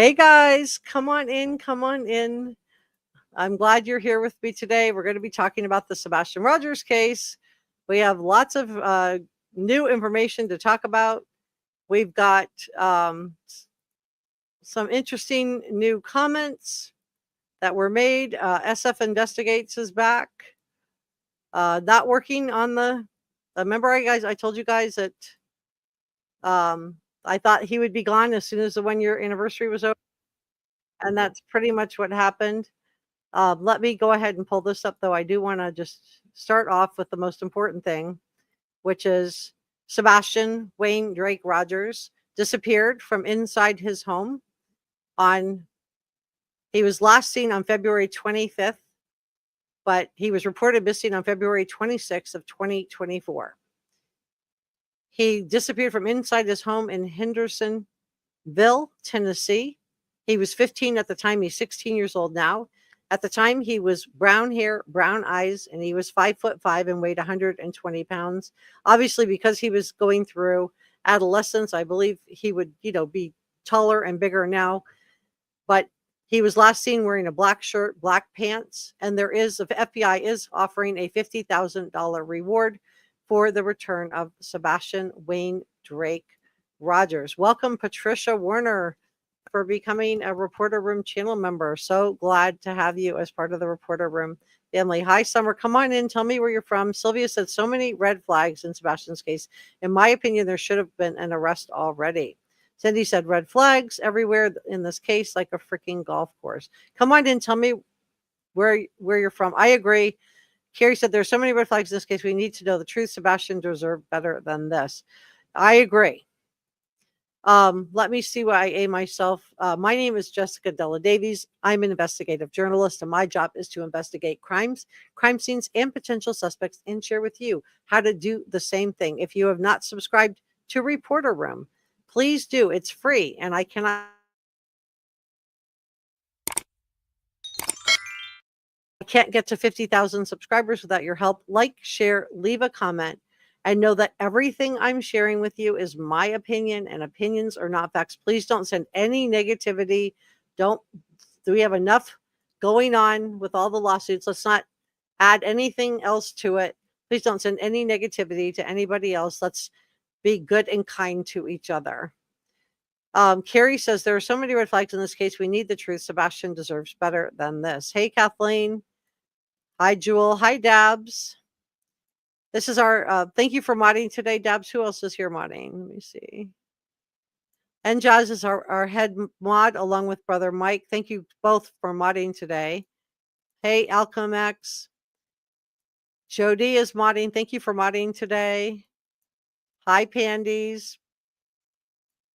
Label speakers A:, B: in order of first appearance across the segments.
A: Hey guys, come on in, come on in. I'm glad you're here with me today. We're going to be talking about the Sebastian Rogers case. We have lots of new information to talk about. We've got some interesting new comments that were made. SF Investigates is back. Not working on the. Remember, I told you guys that I thought he would be gone as soon as the 1 year anniversary was over, and that's pretty much what happened. Let me go ahead and pull this up, though. I do want to just start off with the most important thing, which is Sebastian Wayne Drake Rogers disappeared from inside his home he was last seen on February 25th, but he was reported missing on February 26th of 2024. He disappeared from inside his home in Hendersonville, Tennessee. He was 15 at the time. He's 16 years old now. At the time, he was brown hair, brown eyes, and he was 5'5" and weighed 120 pounds. Obviously, because he was going through adolescence, I believe he would, be taller and bigger now. But he was last seen wearing a black shirt, black pants, and the FBI is offering a $50,000 reward for the return of Sebastian Wayne Drake Rogers. Welcome, Patricia Warner, for becoming a Reporter Room channel member. So glad to have you as part of the Reporter Room family. Hi, Summer. Come on in. Tell me where you're from. Sylvia said so many red flags in Sebastian's case. In my opinion, there should have been an arrest already. Cindy said red flags everywhere in this case, like a freaking golf course. Come on in. Tell me where you're from. I agree. Carrie said there's so many red flags in this case. We need to know the truth. Sebastian deserved better than this. I agree. Let me see why I am myself. My name is Jessica Della Davies. I'm an investigative journalist, and my job is to investigate crimes, crime scenes, and potential suspects, and share with you how to do the same thing. If you have not subscribed to Reporter Room, please do. It's free, and I can't get to 50,000 subscribers without your help. Like, share, leave a comment, and know that everything I'm sharing with you is my opinion, and opinions are not facts. Please don't send any negativity. We have enough going on with all the lawsuits. Let's not add anything else to it. Please don't send any negativity to anybody else. Let's be good and kind to each other. Carrie says there are so many red flags in this case. We need the truth. Sebastian deserves better than this. Hey, Kathleen. Hi, Jewel. Hi, Dabs. This is our, thank you for modding today, Dabs. Who else is here modding? Let me see. And Jazz is our head mod along with brother Mike. Thank you both for modding today. Hey, Alchemex. Jody is modding. Thank you for modding today. Hi, Pandies.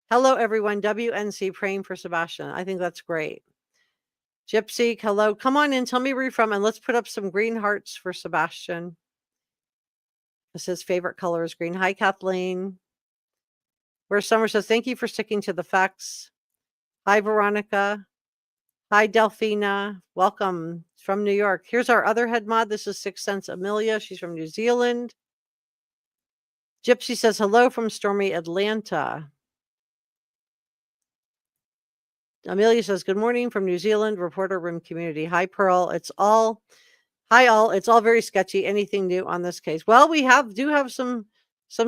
A: Hello, everyone. WNC praying for Sebastian. I think that's great. Gypsy, hello. Come on in. Tell me where you're from, and let's put up some green hearts for Sebastian. His favorite color is green. Hi, Kathleen. Where Summer says, thank you for sticking to the facts. Hi, Veronica. Hi, Delphina. Welcome from New York. Here's our other head mod. This is Sixth Sense Amelia. She's from New Zealand. Gypsy says, hello from stormy Atlanta. Amelia says, good morning from New Zealand, Reporter Room community. Hi, Pearl. Hi, all. It's all very sketchy. Anything new on this case? Well, we do have some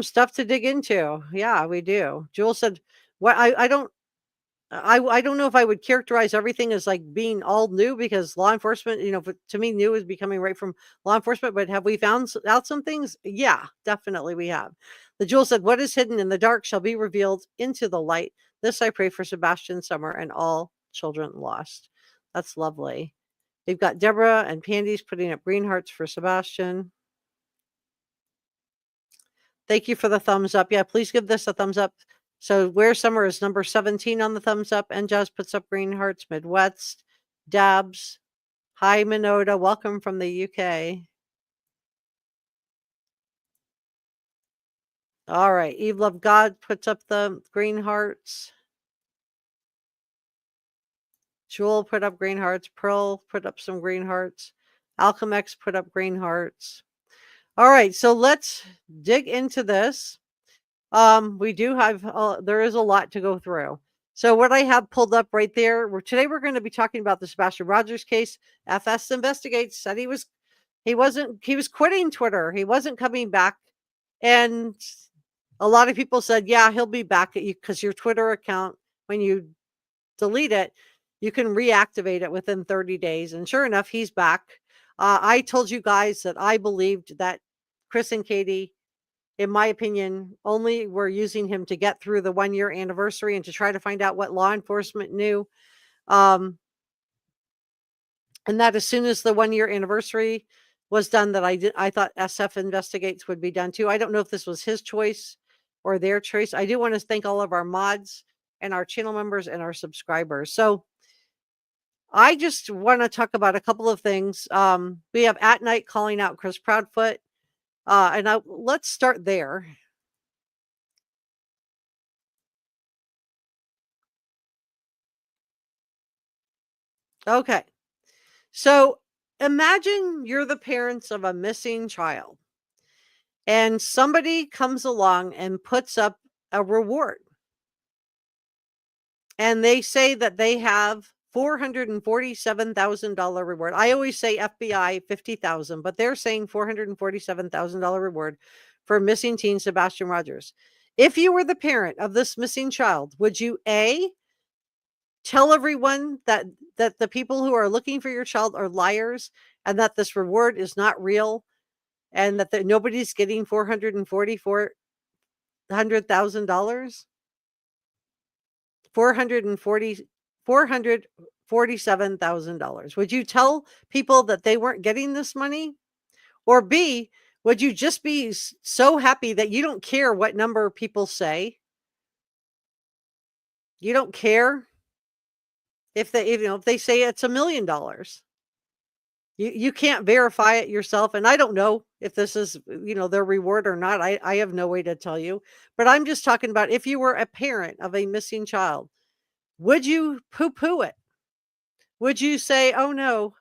A: stuff to dig into. Yeah, we do. Jewel said, "What? I don't know if I would characterize everything as like being all new, because law enforcement, to me, new is becoming right from law enforcement. But have we found out some things? Yeah, definitely we have." The Jewel said, what is hidden in the dark shall be revealed into the light. This I pray for Sebastian, Summer, and all children lost. That's lovely. They've got Deborah and Pandy's putting up green hearts for Sebastian. Thank you for the thumbs up. Yeah, please give this a thumbs up. So Where Summer is number 17 on the thumbs up. And Jazz puts up green hearts. Midwest. Dabs. Hi, Minoda. Welcome from the UK. All right. Eve Love God puts up the green hearts. Jewel put up green hearts. Pearl put up some green hearts. Alchemex put up green hearts. All right. So let's dig into this. We do have, there is a lot to go through. So what I have pulled up right there, today we're going to be talking about the Sebastian Rogers case. FS Investigates said he was quitting Twitter. He wasn't coming back. And a lot of people said, yeah, he'll be back at you because your Twitter account, when you delete it, you can reactivate it within 30 days. And sure enough, he's back. I told you guys that I believed that Chris and Katie, in my opinion, only were using him to get through the 1-year anniversary and to try to find out what law enforcement knew. And that as soon as the 1-year anniversary was done, that I thought SF Investigates would be done too. I don't know if this was his choice or their choice. I do want to thank all of our mods and our channel members and our subscribers. So I just want to talk about a couple of things. We have AtNight calling out Chris Proudfoot. And let's start there. Okay. So imagine you're the parents of a missing child and somebody comes along and puts up a reward. And they say that they have $447,000 reward. I always say FBI 50,000, but they're saying $447,000 reward for missing teen Sebastian Rogers. If you were the parent of this missing child, would you tell everyone that the people who are looking for your child are liars and that this reward is not real and that nobody's getting $447,000? $447,000. Would you tell people that they weren't getting this money? Or B, would you just be so happy that you don't care what number people say? You don't care if they say it's $1 million. You can't verify it yourself. And I don't know if this is, their reward or not. I have no way to tell you. But I'm just talking about if you were a parent of a missing child, would you poo-poo it? Would you say, oh no?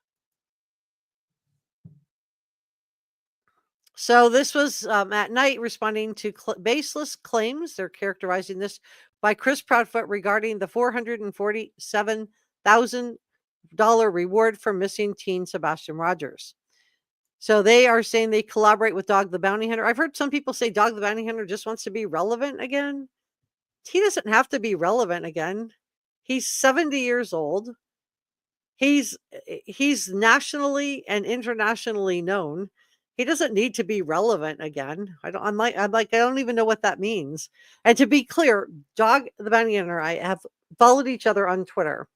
A: So this was AtNight responding to baseless claims. They're characterizing this by Chris Proudfoot regarding the $447,000 reward for missing teen Sebastian Rogers. So they are saying they collaborate with Dog the Bounty Hunter. I've heard some people say Dog the Bounty Hunter just wants to be relevant again. He doesn't have to be relevant again. He's 70 years old. He's nationally and internationally known. He doesn't need to be relevant again. I don't even know what that means. And to be clear, Dog the Bounty Hunter and I have followed each other on Twitter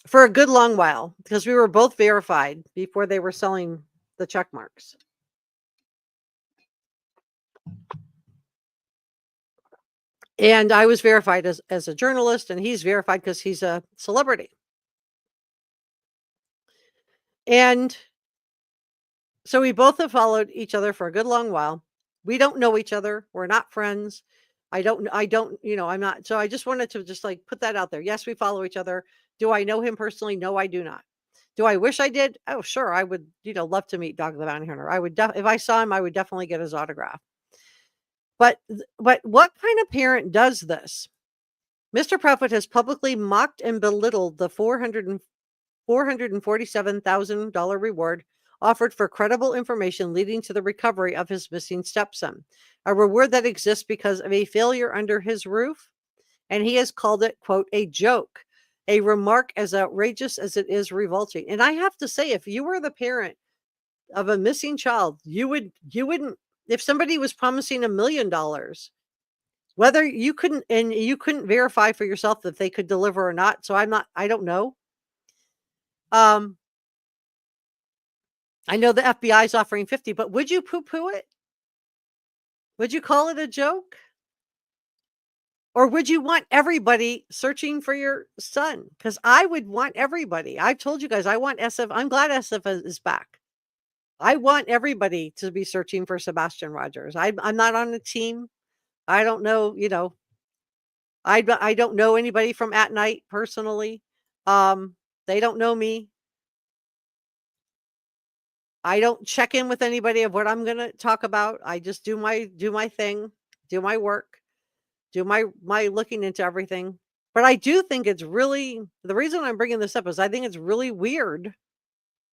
A: for a good long while because we were both verified before they were selling the check marks. And I was verified as a journalist, and he's verified because he's a celebrity. And so we both have followed each other for a good long while. We don't know each other. We're not friends. I'm not. So I just wanted to just put that out there. Yes, we follow each other. Do I know him personally? No, I do not. Do I wish I did? Oh, sure. I would, love to meet Dog the Bounty Hunter. I would, if I saw him, I would definitely get his autograph. But what kind of parent does this? Mr. Proudfoot has publicly mocked and belittled the $447,000 reward offered for credible information leading to the recovery of his missing stepson, a reward that exists because of a failure under his roof. And he has called it, quote, a joke, a remark as outrageous as it is revolting. And I have to say, if you were the parent of a missing child, you wouldn't, if somebody was promising $1 million, whether you couldn't verify for yourself that they could deliver or not. So I don't know. I know the FBI is offering 50, but would you poo-poo it? Would you call it a joke? Or would you want everybody searching for your son? Because I would want everybody. I've told you guys, I want SF. I'm glad SF is back. I want everybody to be searching for Sebastian Rogers. I'm not on the team. I don't know, I don't know anybody from AtNight personally. They don't know me. I don't check in with anybody of what I'm going to talk about. I just do my thing, do my work. do my looking into everything. But I do think it's really, the reason I'm bringing this up is I think it's really weird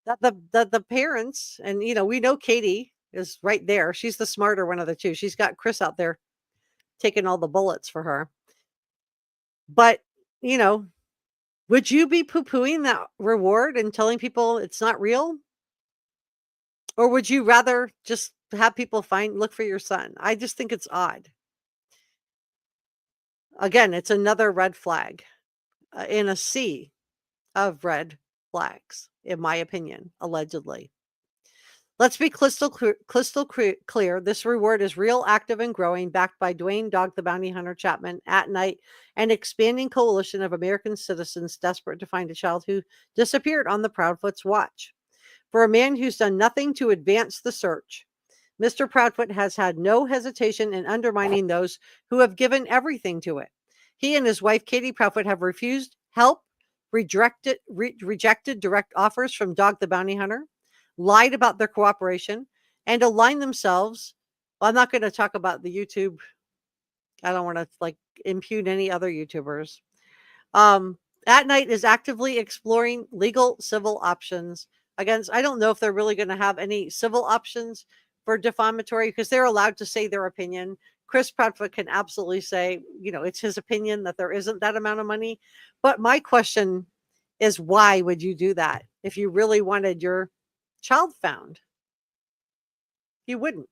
A: that the parents, and we know Katie is right there. She's the smarter one of the two. She's got Chris out there taking all the bullets for her. But, would you be poo-pooing that reward and telling people it's not real? Or would you rather just have people look for your son? I just think it's odd. Again, it's another red flag in a sea of red flags, in my opinion, allegedly. Let's be crystal clear. This reward is real, active, and growing, backed by Dwayne Dog the Bounty Hunter Chapman, AtNight, an expanding coalition of American citizens desperate to find a child who disappeared on the Proudfoot's watch. For a man who's done nothing to advance the search, Mr. Proudfoot has had no hesitation in undermining those who have given everything to it. He and his wife, Katie Proudfoot, have refused help, rejected direct offers from Dog the Bounty Hunter, lied about their cooperation, and aligned themselves. Well, I'm not going to talk about the YouTube. I don't want to impugn any other YouTubers. AtNight is actively exploring legal civil options against. I don't know if they're really going to have any civil options for defamatory, because they're allowed to say their opinion. Chris Proudfoot can absolutely say, it's his opinion that there isn't that amount of money. But my question is, why would you do that if you really wanted your child found? You wouldn't.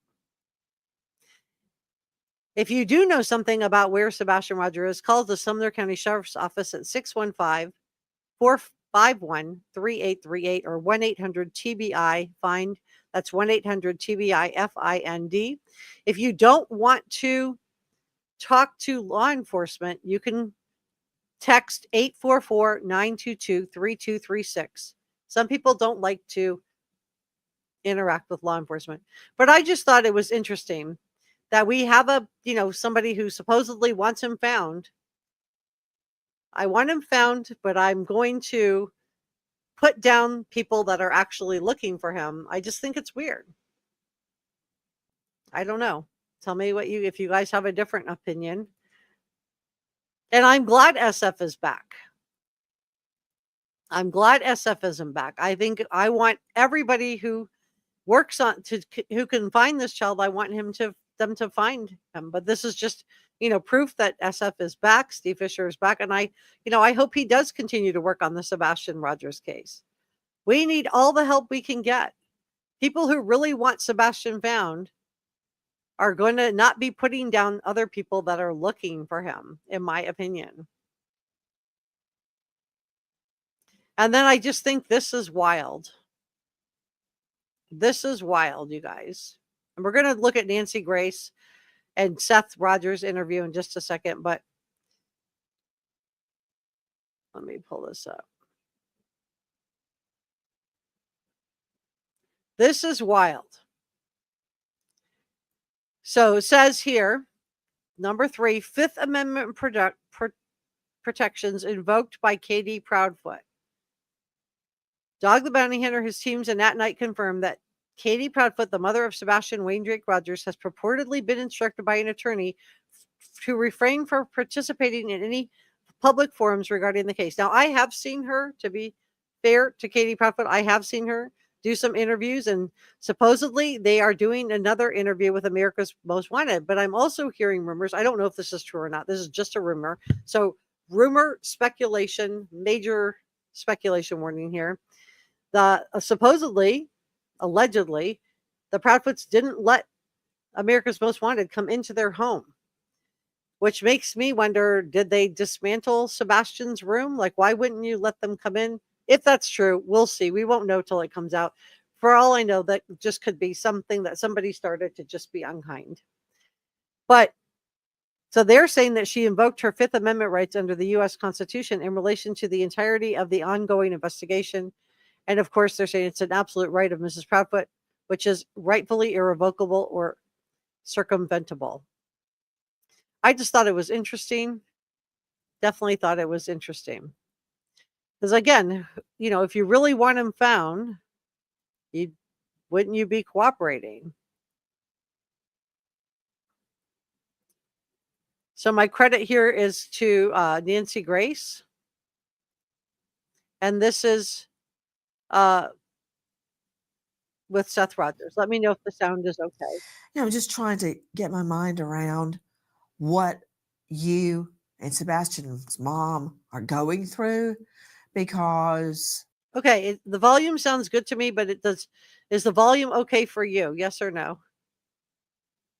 A: If you do know something about where Sebastian Rogers is, call the Sumner County Sheriff's Office at 615-451-3838 or 1-800-TBI-FIND. That's 1-800-TBI-FIND. If you don't want to talk to law enforcement, you can text 844-922-3236. Some people don't like to interact with law enforcement, but I just thought it was interesting that we have somebody who supposedly wants him found. I want him found, but I'm going to put down people that are actually looking for him. I just think it's weird. I don't know. Tell me if you guys have a different opinion. And I'm glad SF is back. I'm glad SF isn't back. I think I want everybody who works who can find this child, I want them to find him. But this is just, proof that SF is back. Steve Fisher is back. And I hope he does continue to work on the Sebastian Rogers case. We need all the help we can get. People who really want Sebastian found are going to not be putting down other people that are looking for him, in my opinion. And then I just think this is wild. This is wild, you guys. And we're going to look at Nancy Grace and Seth Rogers' interview in just a second, but let me pull this up. This is wild. So it says here, number 3, Fifth Amendment protections invoked by Katie Proudfoot. Dog the Bounty Hunter, his teams, and AtNight confirmed that Katie Proudfoot, the mother of Sebastian Wayne Drake Rogers, has purportedly been instructed by an attorney to refrain from participating in any public forums regarding the case. Now, I have seen her, to be fair to Katie Proudfoot, I have seen her do some interviews, and supposedly they are doing another interview with America's Most Wanted. But I'm also hearing rumors. I don't know if this is true or not. This is just a rumor. So rumor, speculation, major speculation warning here. Supposedly, allegedly, the Proudfoots didn't let America's Most Wanted come into their home, which makes me wonder, did they dismantle Sebastian's room? Why wouldn't you let them come in? If that's true, we'll see. We won't know till it comes out. For all I know, that just could be something that somebody started to just be unkind. But so they're saying that she invoked her Fifth Amendment rights under the U.S. Constitution in relation to the entirety of the ongoing investigation. And of course, they're saying it's an absolute right of Mrs. Proudfoot, which is rightfully irrevocable or circumventable. I just thought it was interesting. Definitely thought it was interesting. Because again, if you really want him found, wouldn't you be cooperating? So my credit here is to Nancy Grace. And this is with Seth Rogers. Let me know if the sound is okay.
B: I'm just trying to get my mind around what you and Sebastian's mom are going through, because
A: okay, the volume sounds good to me, but is the volume okay for you? Yes or no?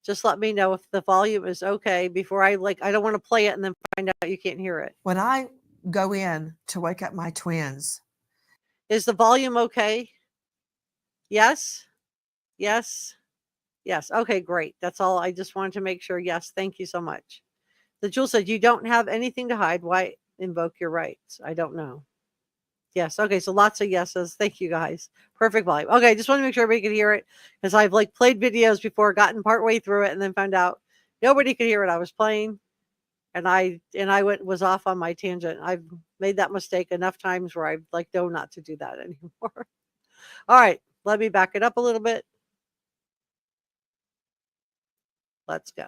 A: Just let me know if the volume is okay before I don't want to play it and then find out you can't hear it.
B: when I go in to wake up my twins,
A: is the volume okay? Yes? Yes? Yes. Okay, great. That's all. I just wanted to make sure. Yes. Thank you so much. The Jewel said, you don't have anything to hide. Why invoke your rights? I don't know. Yes. Okay. So lots of yeses. Thank you guys. Perfect volume. Okay. Just want to make sure everybody could hear it, because I've played videos before, gotten partway through it, and then found out nobody could hear what I was playing. And I was off on my tangent. I've made that mistake enough times where I know not to do that anymore. All right. Let me back it up a little bit. Let's go.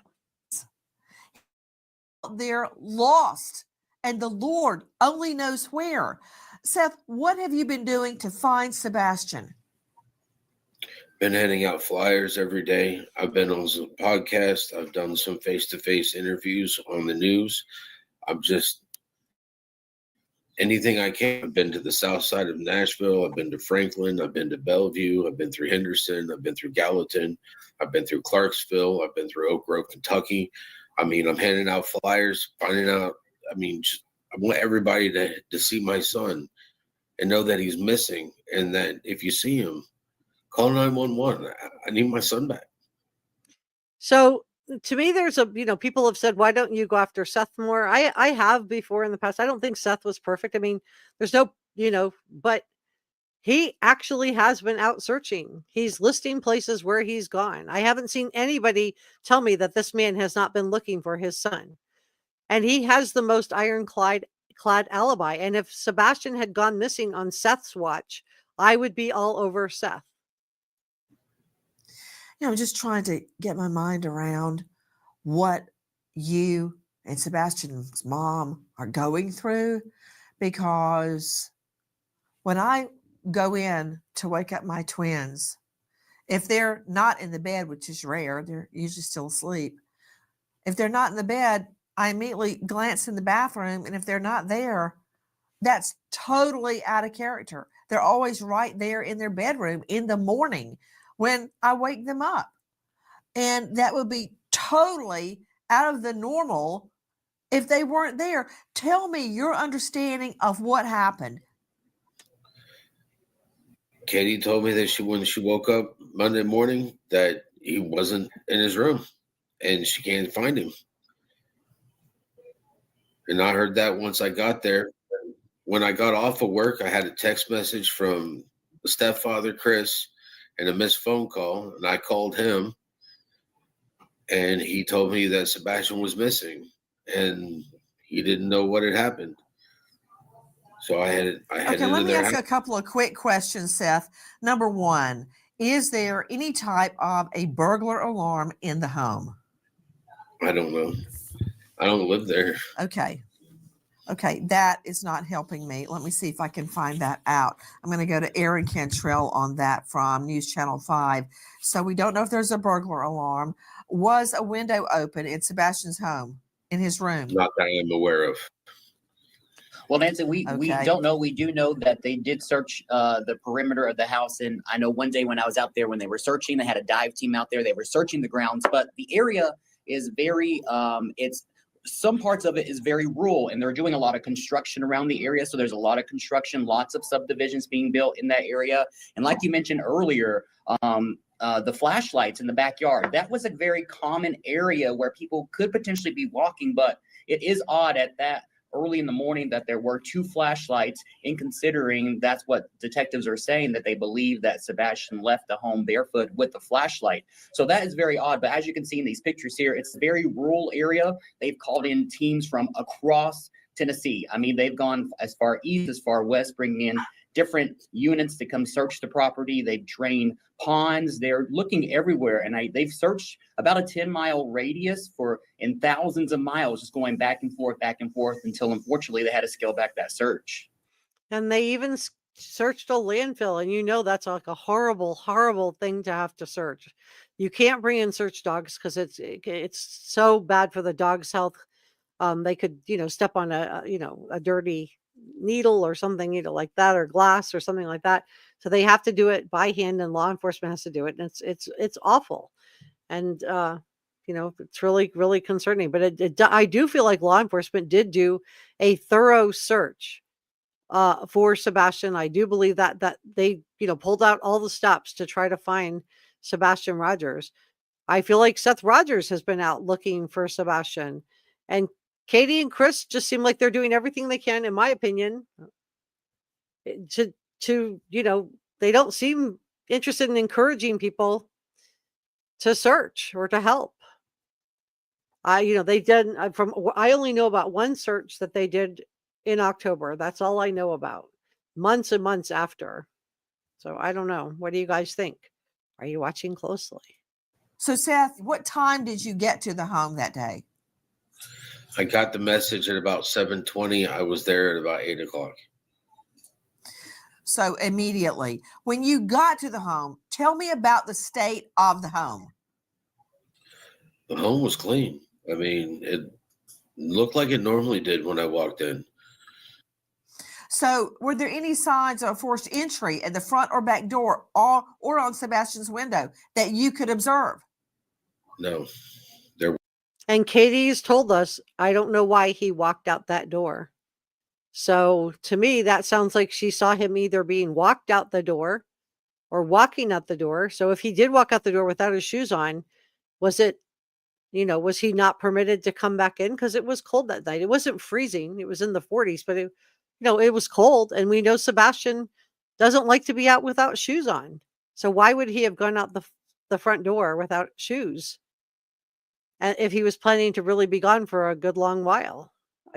B: They're lost, and the Lord only knows where. Seth, what have you been doing to find Sebastian?
C: Been handing out flyers every day. I've been on some podcasts. I've done some face-to-face interviews on the news. I'm just anything I can. I've been to the south side of Nashville. I've been to Franklin. I've been to Bellevue. I've been through Henderson. I've been through Gallatin. I've been through Clarksville. I've been through Oak Grove, Kentucky. I'm handing out flyers, finding out. I want everybody to see my son and know that he's missing, and that if you see him, call 911. I need my son back.
A: So to me, there's people have said, why don't you go after Seth more? I have before in the past. I don't think Seth was perfect. There's no, but he actually has been out searching. He's listing places where he's gone. I haven't seen anybody tell me that this man has not been looking for his son. And he has the most ironclad alibi. And if Sebastian had gone missing on Seth's watch, I would be all over Seth.
B: I'm just trying to get my mind around what you and Sebastian's mom are going through, because when I go in to wake up my twins, if they're not in the bed, which is rare, they're usually still asleep. If they're not in the bed, I immediately glance in the bathroom, and if they're not there, that's totally out of character. They're always right there in their bedroom in the morning when I wake them up. And that would be totally out of the normal if they weren't there. Tell me your understanding of what happened.
C: Katie told me that when she woke up Monday morning, that he wasn't in his room and she can't find him. And I heard that once I got there. When I got off of work, I had a text message from the stepfather, Chris, and a missed phone call. And I called him, and he told me that Sebastian was missing and he didn't know what had happened. So I had
B: Okay, let me ask a couple of quick questions, Seth. Number one, is there any type of a burglar alarm in the home?
C: I don't know. I don't live there.
B: Okay, that is not helping me. Let me see if I can find that out. I'm going to go to Aaron Cantrell on that from News Channel 5. So we don't know if there's a burglar alarm. Was a window open in Sebastian's home, in his room?
C: Not that I'm aware of.
D: Well, Nancy, we don't know. We do know that they did search the perimeter of the house. And I know one day when I was out there, when they were searching, they had a dive team out there. They were searching the grounds, but the area is very, some parts of it is very rural, and they're doing a lot of construction around the area. So there's a lot of construction, lots of subdivisions being built in that area. And like you mentioned earlier, the flashlights in the backyard, that was a very common area where people could potentially be walking, but it is odd at that early in the morning that there were 2 flashlights, in considering that's what detectives are saying, that they believe that Sebastian left the home barefoot with the flashlight. So that is very odd. But as you can see in these pictures here, it's a very rural area. They've called in teams from across Tennessee. They've gone as far east, as far west, bringing in different units to come search the property. They've drained ponds. They're looking everywhere. And they've searched about a 10-mile radius in thousands of miles, just going back and forth, until unfortunately they had to scale back that search.
A: And they even searched a landfill, and that's like a horrible, horrible thing to have to search. You can't bring in search dogs because it's so bad for the dog's health. They could, step on a dirty needle or something, like that, or glass or something like that. So they have to do it by hand, and law enforcement has to do it. And it's awful. And, it's really, really concerning, but I do feel like law enforcement did do a thorough search for Sebastian. I do believe that they, pulled out all the stops to try to find Sebastian Rogers. I feel like Seth Rogers has been out looking for Sebastian, and Katie and Chris just seem like they're doing everything they can, in my opinion, to they don't seem interested in encouraging people to search or to help. They did I only know about one search that they did in October. That's all I know about, months and months after. So I don't know. What do you guys think? Are you watching closely?
B: So Seth, what time did you get to the home that day?
C: I got the message at about 7:20. I was there at about 8 o'clock.
B: So immediately, when you got to the home, tell me about the state of the home.
C: The home was clean. I mean, it looked like it normally did when I walked in.
B: So were there any signs of forced entry at the front or back door, or on Sebastian's window that you could observe?
C: No.
A: And Katie's told us, I don't know why he walked out that door. So to me, that sounds like she saw him either being walked out the door or walking out the door. So if he did walk out the door without his shoes on, was he not permitted to come back in? Because it was cold that night. It wasn't freezing. It was in the 40s, but it was cold. And we know Sebastian doesn't like to be out without shoes on. So why would he have gone out the front door without shoes? And if he was planning to really be gone for a good long while,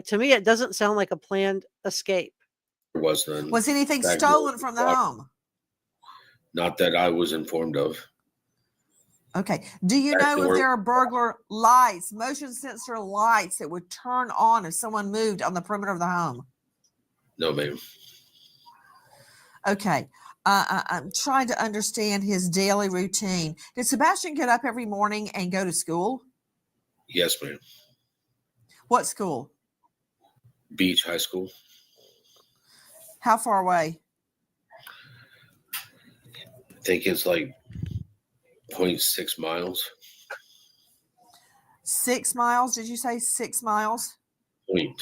A: to me, it doesn't sound like a planned escape.
C: There was none.
B: Was anything stolen from the home?
C: Not that I was informed of.
B: Okay. Do you know if there are burglar lights, motion sensor lights that would turn on if someone moved on the perimeter of the home?
C: No, ma'am.
B: Okay. I'm trying to understand his daily routine. Did Sebastian get up every morning and go to school?
C: Yes, ma'am.
B: What school?
C: Beach High School.
B: How far away?
C: I think it's like 0.6 miles.
B: 6 miles? Did you say 6 miles?
C: 0.6.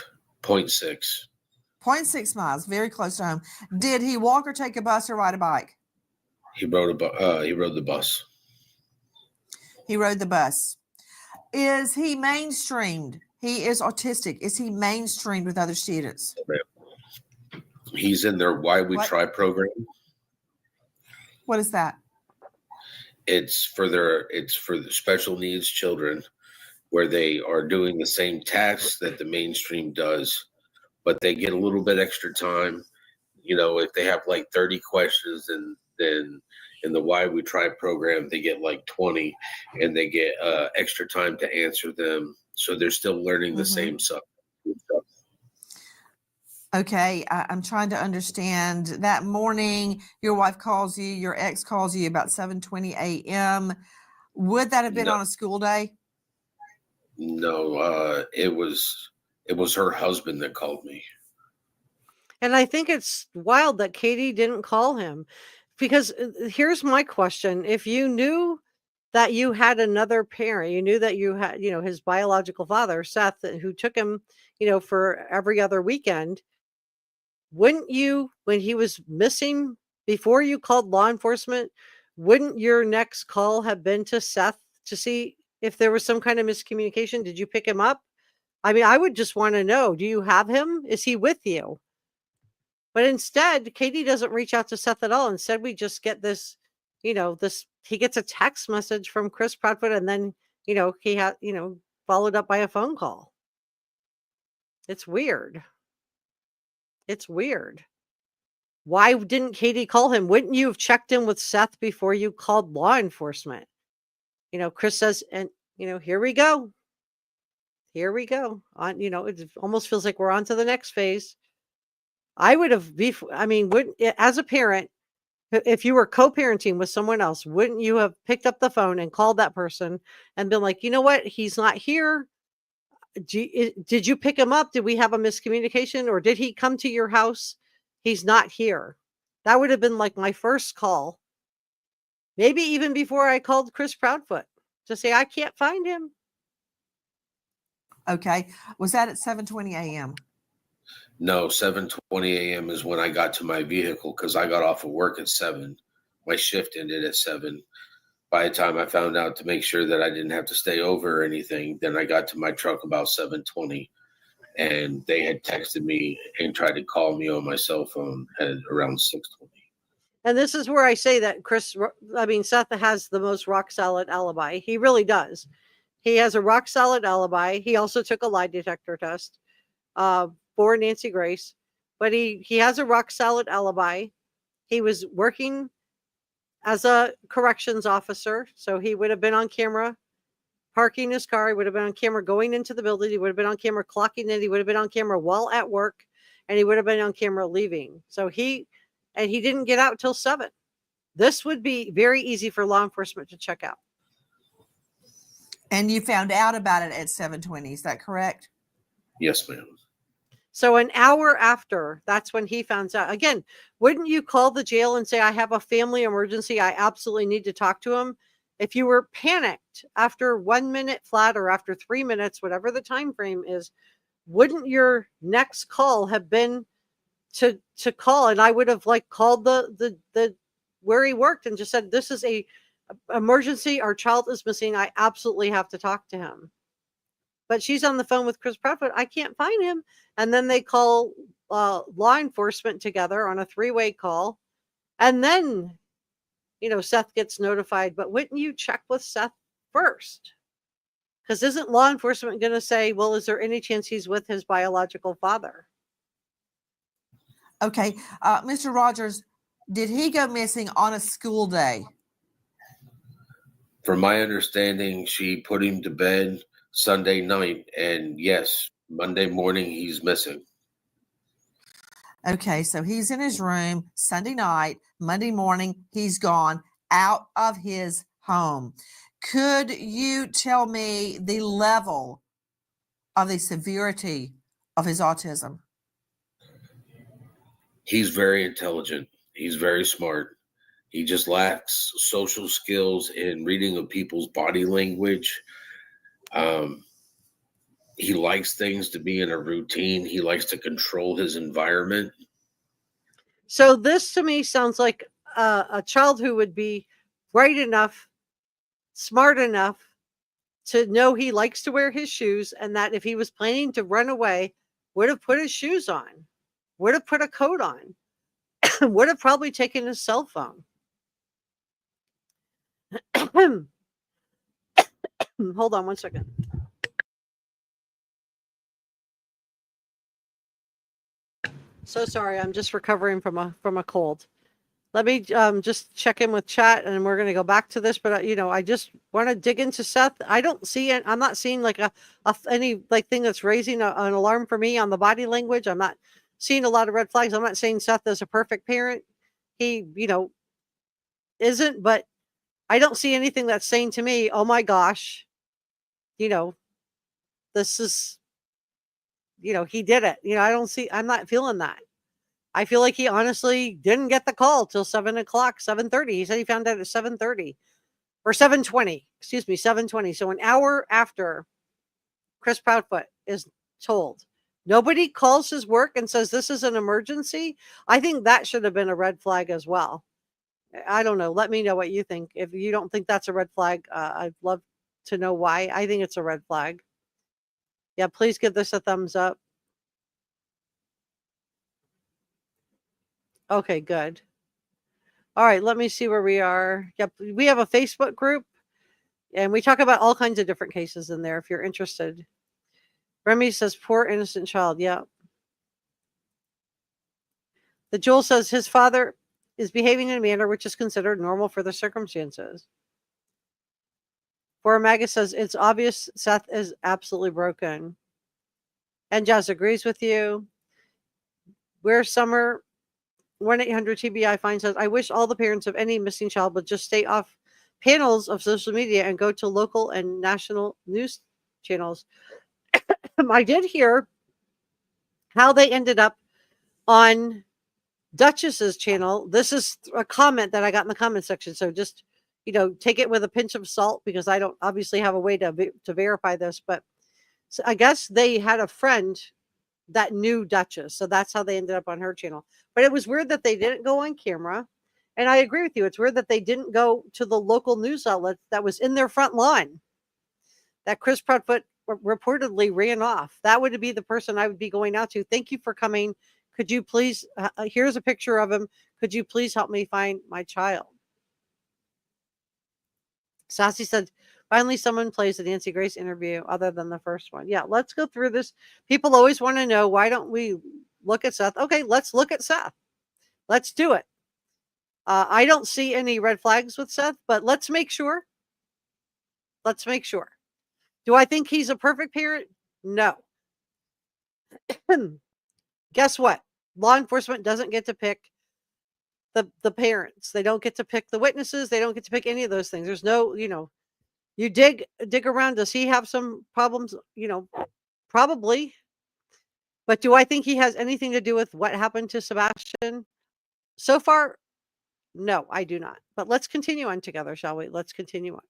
B: 0.6 miles, very close to home. Did he walk or take a bus or ride a bike?
C: He rode the bus.
B: He rode the bus. Is he mainstreamed? He is autistic. Is he mainstreamed with other students?
C: He's in their Why We Try program.
B: What is that?
C: It's for the special needs children, where they are doing the same tasks that the mainstream does, but they get a little bit extra time. If they have like 30 questions, then in the Why We Try program, they get like 20, and they get extra time to answer them. So they're still learning the same stuff.
B: Okay, I'm trying to understand. That morning, your wife calls you, your ex calls you about 7:20 a.m. Would that have been on a school day?
C: No, it was her husband that called me.
A: And I think it's wild that Katie didn't call him, because here's my question. If you knew that you had another parent, you knew that you had, his biological father, Seth, who took him, for every other weekend, wouldn't you, when he was missing, before you called law enforcement, wouldn't your next call have been to Seth to see if there was some kind of miscommunication? Did you pick him up? I mean, I would just want to know, do you have him? Is he with you? But instead, Katie doesn't reach out to Seth at all. Instead, we just get this, he gets a text message from Chris Proudfoot, and then, he had, followed up by a phone call. It's weird. It's weird. Why didn't Katie call him? Wouldn't you have checked in with Seth before you called law enforcement? Chris says, and here we go. Here we go. It almost feels like we're on to the next phase. I would have, as a parent, if you were co-parenting with someone else, wouldn't you have picked up the phone and called that person and been like, you know what? He's not here. Did you pick him up? Did we have a miscommunication, or did he come to your house? He's not here. That would have been like my first call. Maybe even before I called Chris Proudfoot to say, I can't find him.
B: Okay. Was that at 7:20 a.m.?
C: No, 7:20 a.m. is when I got to my vehicle because I got off of work at 7. My shift ended at 7. By the time I found out to make sure that I didn't have to stay over or anything, then I got to my truck about 7:20. And they had texted me and tried to call me on my cell phone at around 6:20.
A: And this is where I say that Seth has the most rock solid alibi. He really does. He has a rock solid alibi. He also took a lie detector test for Nancy Grace, but he has a rock solid alibi. He was working as a corrections officer, so he would have been on camera parking his car. He would have been on camera going into the building. He would have been on camera clocking in. He would have been on camera while at work, and he would have been on camera leaving. So he didn't get out till 7. This would be very easy for law enforcement to check out.
B: And you found out about it at 7:20. Is that correct?
C: Yes, ma'am.
A: So an hour after, that's when he found out. Again, wouldn't you call the jail and say, I have a family emergency. I absolutely need to talk to him. If you were panicked after 1 minute flat or after 3 minutes, whatever the time frame is, wouldn't your next call have been to call? And I would have called the where he worked and just said, this is a emergency. Our child is missing. I absolutely have to talk to him. But she's on the phone with Chris Proudfoot. I can't find him. And then they call law enforcement together on a 3-way call. And then, Seth gets notified. But wouldn't you check with Seth first? Because isn't law enforcement going to say, well, is there any chance he's with his biological father?
B: Okay. Mr. Rogers, did he go missing on a school day?
C: From my understanding, she put him to bed Sunday night, and yes, Monday morning he's missing.
B: Okay, so he's in his room Sunday night. Monday morning he's gone out of his home. Could you tell me the level of the severity of his autism?
C: He's very intelligent. He's very smart. He just lacks social skills and reading of people's body language. He likes things to be in a routine. He likes to control his environment.
A: So this to me sounds like a child who would be bright enough, smart enough to know he likes to wear his shoes, and that if he was planning to run away, would have put his shoes on, would have put a coat on, would have probably taken his cell phone. Hold on one second. So sorry, I'm just recovering from a cold. Let me just check in with chat, and we're going to go back to this. But I just want to dig into Seth. I don't see it. I'm not seeing any thing that's raising an alarm for me on the body language. I'm not seeing a lot of red flags. I'm not saying Seth is a perfect parent. He isn't, but I don't see anything that's saying to me, oh my gosh, this is, he did it. I'm not feeling that. I feel like he honestly didn't get the call till 7 o'clock, 7:30. He said he found out at 7:30 or 7:20, 7:20. So an hour after Chris Proudfoot is told. Nobody calls his work and says this is an emergency. I think that should have been a red flag as well. I don't know. Let me know what you think. If you don't think that's a red flag, I'd love to know why. I think it's a red flag. Yeah, please give this a thumbs up. Okay, good. All right, let me see where we are. Yep, we have a Facebook group, and we talk about all kinds of different cases in there if you're interested. Remy says, poor innocent child. Yeah. The Joel says his father is behaving in a manner which is considered normal for the circumstances. For Omega says it's obvious Seth is absolutely broken. And Jazz agrees with you. Where Summer 1-800-TBI finds says, I wish all the parents of any missing child would just stay off panels of social media and go to local and national news channels. I did hear how they ended up on Duchess's channel. This is a comment that I got in the comment section. So just, take it with a pinch of salt, because I don't obviously have a way to verify this, but so I guess they had a friend that knew Duchess. So that's how they ended up on her channel. But it was weird that they didn't go on camera. And I agree with you. It's weird that they didn't go to the local news outlet that was in their front line that Chris Proudfoot reportedly ran off. That would be the person I would be going out to. Thank you for coming. Could you please, here's a picture of him. Could you please help me find my child? Sassy said, finally, someone plays the Nancy Grace interview other than the first one. Yeah, let's go through this. People always want to know, why don't we look at Seth? Okay, let's look at Seth. Let's do it. I don't see any red flags with Seth, but let's make sure. Let's make sure. Do I think he's a perfect parent? No. Guess what? Law enforcement doesn't get to pick the parents. They don't get to pick the witnesses. They don't get to pick any of those things. There's no, you dig around. Does he have some problems? Probably. But do I think he has anything to do with what happened to Sebastian? So far, no, I do not. But let's continue on together, shall we? Let's continue on.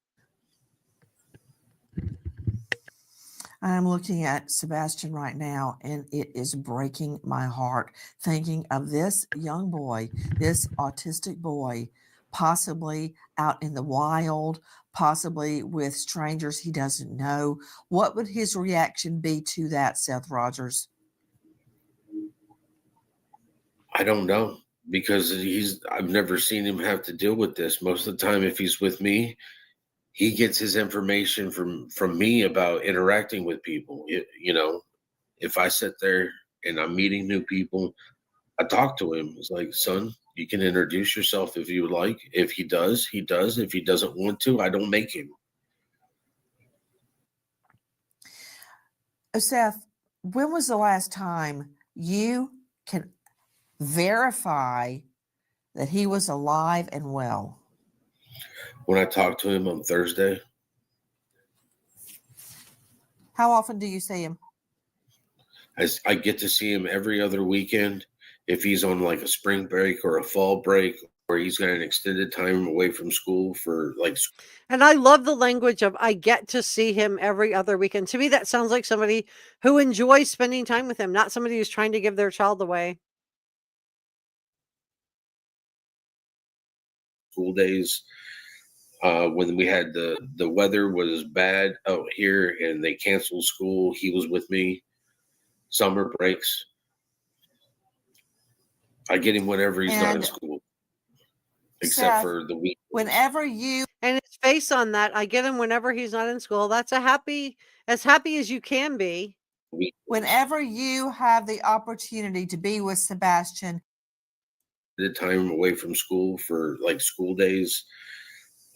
B: I'm looking at Sebastian right now, and it is breaking my heart thinking of this young boy, this autistic boy, possibly out in the wild, possibly with strangers he doesn't know. What would his reaction be to that, Seth Rogers?
C: I don't know, because I've never seen him have to deal with this. Most of the time, if he's with me, he gets his information from me about interacting with people. If I sit there and I'm meeting new people, I talk to him. It's like, son, you can introduce yourself if you would like. If he does, he does. If he doesn't want to, I don't make him.
B: Seth, when was the last time you can verify that he was alive and well?
C: When I talked to him on Thursday.
B: How often do you see him?
C: I get to see him every other weekend. If he's on like a spring break or a fall break, or he's got an extended time away from school for like.
A: And I love the language of, I get to see him every other weekend. To me, that sounds like somebody who enjoys spending time with him, not somebody who's trying to give their child away.
C: School days. When we had the weather was bad out here and they canceled school, he was with me. Summer breaks, I get him whenever he's not in school, except
B: Seth,
C: for the week.
B: Whenever you
A: and his face on that, I get him whenever he's not in school. That's as happy as you can be.
B: Whenever you have the opportunity to be with Sebastian,
C: the time away from school for like school days.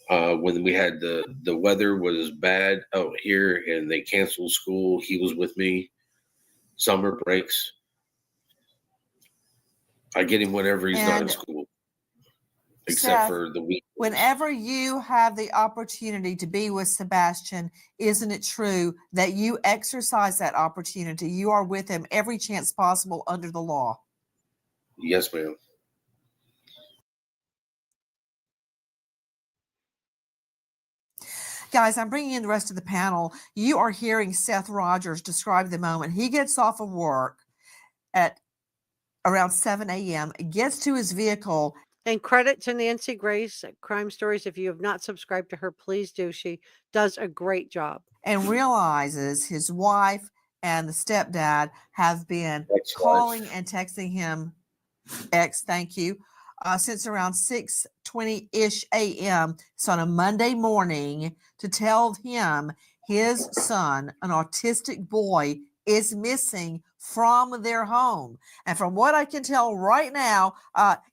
C: When we had the weather was bad out here and they canceled school, he was with me. Summer breaks, I get him whenever he's not in school, except
B: Seth,
C: for the week.
B: Whenever you have the opportunity to be with Sebastian, isn't it true that you exercise that opportunity? You are with him every chance possible under the law.
C: Yes, ma'am.
B: Guys, I'm bringing in the rest of the panel. You are hearing Seth Rogers describe the moment he gets off of work at around 7 a.m., gets to his vehicle.
A: And credit to Nancy Grace at Crime Stories. If you have not subscribed to her, please do. She does a great job.
B: And realizes his wife and the stepdad have been calling and texting him, thank you, since around 6:20-ish a.m. So on a Monday morning, to tell him his son, an autistic boy, is missing from their home. And from what I can tell right now,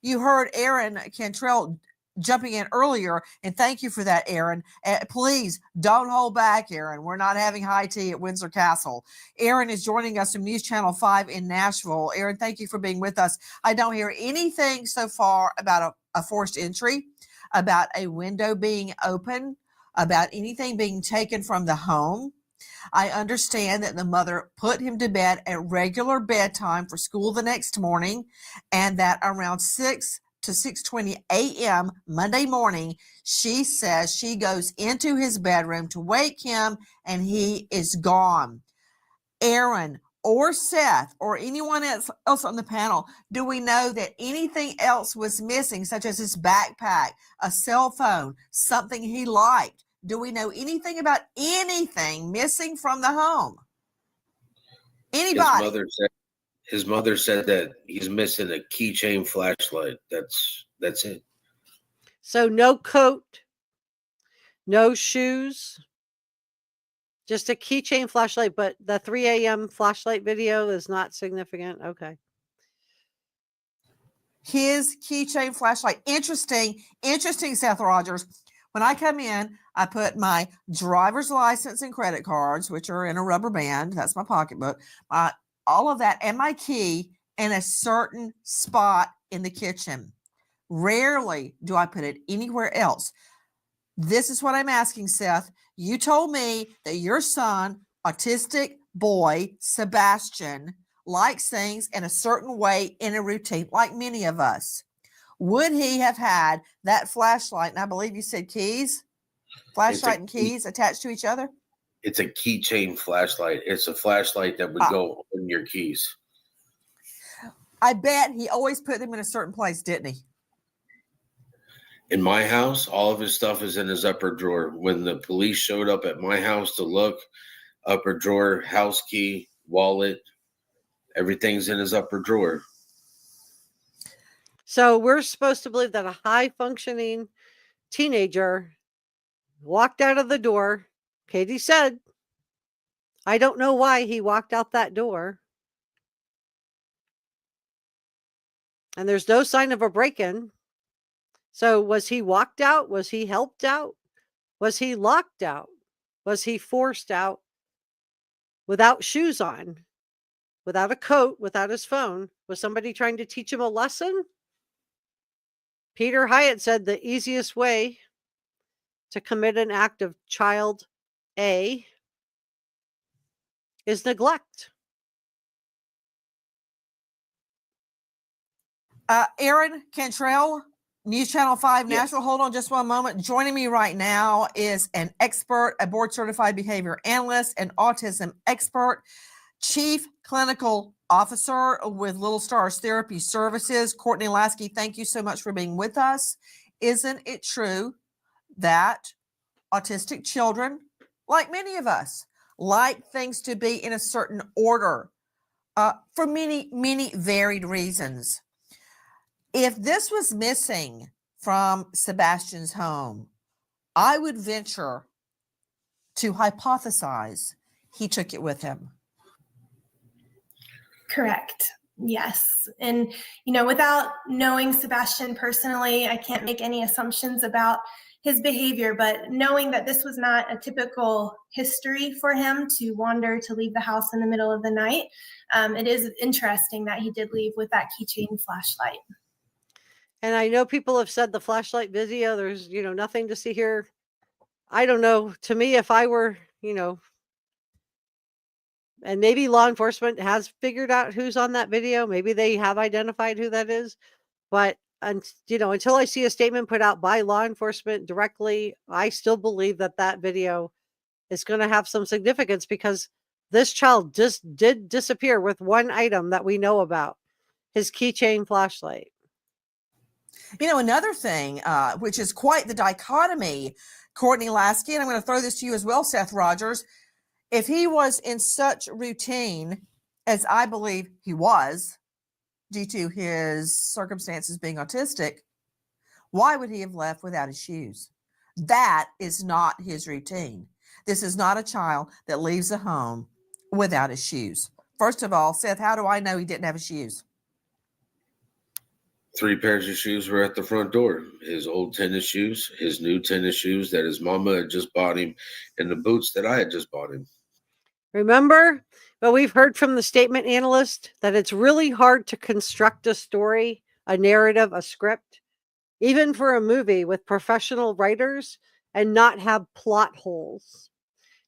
B: you heard Aaron Cantrell jumping in earlier, and thank you for that, Aaron. Please don't hold back, Aaron. We're not having high tea at Windsor Castle. Aaron is joining us from News Channel 5 in Nashville. Aaron, thank you for being with us. I don't hear anything so far about a forced entry, about a window being open, about anything being taken from the home. I understand that the mother put him to bed at regular bedtime for school the next morning, and that around 6 to 6:20 a.m. Monday morning, she says she goes into his bedroom to wake him, and he is gone. Aaron or Seth or anyone else on the panel, do we know that anything else was missing, such as his backpack, a cell phone, something he liked? Do we know anything about anything missing from the home? Anybody?
C: His mother said that he's missing a keychain flashlight. That's it.
A: So no coat, no shoes, just a keychain flashlight. But the 3 a.m. flashlight video is not significant. Okay.
B: His keychain flashlight. Interesting, Seth Rogers. When I come in, I put my driver's license and credit cards, which are in a rubber band. That's my pocketbook. All of that and my key in a certain spot in the kitchen. Rarely do I put it anywhere else. This is what I'm asking, Seth. You told me that your son, autistic boy, Sebastian, likes things in a certain way in a routine, like many of us. Would he have had that flashlight, and I believe you said keys, flashlight and keys attached to each other?
C: It's a keychain flashlight. It's a flashlight that would go on your keys.
B: I bet he always put them in a certain place, didn't he?
C: In my house, all of his stuff is in his upper drawer. When the police showed up at my house to look, upper drawer, house key, wallet, everything's in his upper drawer.
A: So we're supposed to believe that a high-functioning teenager walked out of the door. Katie said, I don't know why he walked out that door. And there's no sign of a break-in. So was he walked out? Was he helped out? Was he locked out? Was he forced out without shoes on, without a coat, without his phone? Was somebody trying to teach him a lesson? Peter Hyatt said the easiest way to commit an act of child A is neglect.
B: Aaron Cantrell, News Channel 5 Nashville. Hold on just one moment. Joining me right now is an expert, a board-certified behavior analyst, an autism expert, chief clinical officer with Little Stars Therapy Services, Courtney Lasky. Thank you so much for being with us. Isn't it true that autistic children, like many of us, like things to be in a certain order for many, many varied reasons? If this was missing from Sebastian's home, I would venture to hypothesize he took it with him.
E: Correct. Yes. And, without knowing Sebastian personally, I can't make any assumptions about his behavior, but knowing that this was not a typical history for him to wander, to leave the house in the middle of the night, it is interesting that he did leave with that keychain flashlight.
A: And I know people have said the flashlight video, there's, nothing to see here. I don't know. To me, if I were, and maybe law enforcement has figured out who's on that video. Maybe they have identified who that is. But, until I see a statement put out by law enforcement directly, I still believe that video is going to have some significance, because this child just did disappear with one item that we know about, his keychain flashlight.
B: Another thing, which is quite the dichotomy, Courtney Lasky, and I'm going to throw this to you as well, Seth Rogers. If he was in such routine, as I believe he was, due to his circumstances being autistic, why would he have left without his shoes? That is not his routine. This is not a child that leaves a home without his shoes. first of all, Seth, how do I know he didn't have his shoes?
C: 3 pairs of shoes were at the front door. His old tennis shoes, his new tennis shoes that his mama had just bought him, and the boots that I had just bought him.
A: Remember, but we've heard from the statement analyst that it's really hard to construct a story, a narrative, a script, even for a movie with professional writers, and not have plot holes.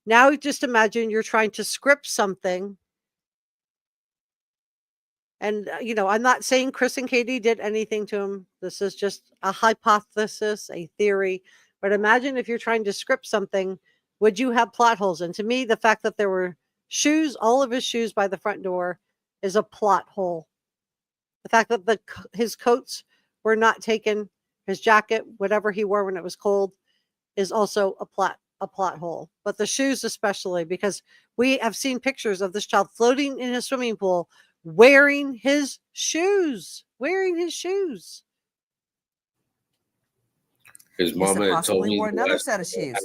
A: Now just imagine you're trying to script something. And, I'm not saying Chris and Katie did anything to him. This is just a hypothesis, a theory. But imagine if you're trying to script something, would you have plot holes? And to me, the fact that there were shoes, all of his shoes by the front door, is a plot hole. The fact that his coats were not taken, his jacket, whatever he wore when it was cold, is also a plot hole. But the shoes especially, because we have seen pictures of this child floating in his swimming pool wearing his shoes.
C: His mama had told me
B: wore another set of shoes.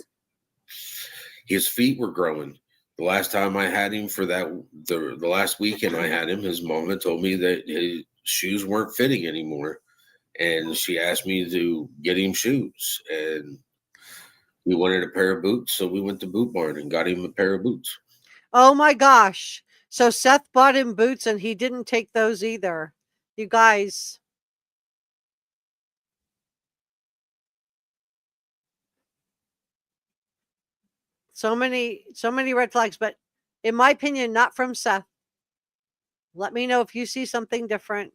C: His feet were growing. The last time I had him for the last weekend I had him, his mama told me that his shoes weren't fitting anymore. And she asked me to get him shoes. And we wanted a pair of boots. So we went to Boot Barn and got him a pair of boots.
A: Oh my gosh. So Seth bought him boots and he didn't take those either. You guys. So many red flags, but in my opinion, not from Seth. Let me know if you see something different.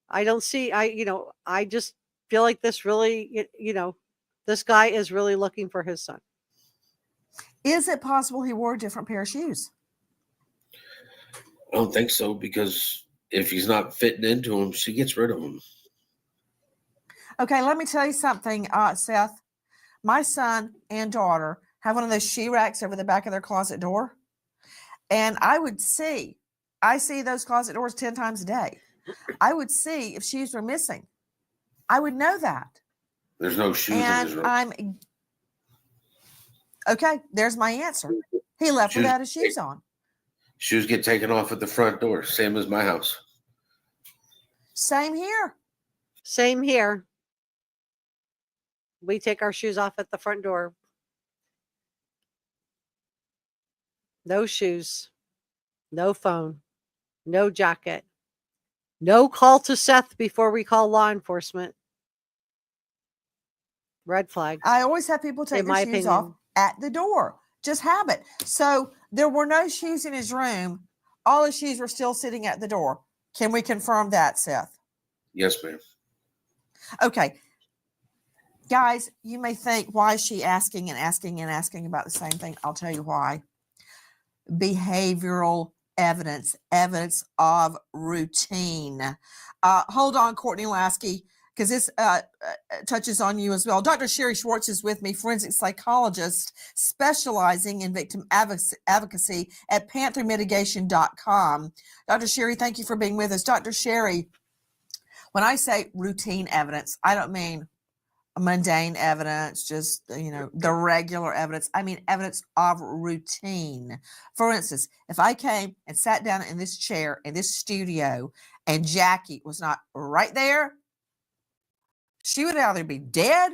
A: I just feel like this really, this guy is really looking for his son.
B: Is it possible he wore a different pair of shoes?
C: I don't think so, because if he's not fitting into him, she gets rid of him.
B: Okay, let me tell you something, Seth. My son and daughter have one of those shoe racks over the back of their closet door. And I see those closet doors 10 times a day. I would see if shoes were missing. I would know that.
C: There's no shoes in his room.
B: Okay, there's my answer. He left without his shoes on.
C: Shoes get taken off at the front door, same as my house.
B: Same here.
A: Same here. We take our shoes off at the front door. No shoes, no phone, no jacket, no call to Seth before we call law enforcement. Red flags.
B: I always have people take their shoes off at the door. Just habit. So there were no shoes in his room. All his shoes were still sitting at the door. Can we confirm that, Seth?
C: Yes, ma'am.
B: Okay. Guys, you may think, why is she asking and asking and asking about the same thing? I'll tell you why. Behavioral evidence of routine. Hold on, Courtney Lasky, because this touches on you as well. Dr. Sherry Schwartz is with me, forensic psychologist specializing in victim advocacy at panthermitigation.com. Dr. Sherry, thank you for being with us. Dr. Sherry, when I say routine evidence, I don't mean mundane evidence, just, the regular evidence. I mean evidence of routine. For instance, if I came and sat down in this chair in this studio and Jackie was not right there, she would either be dead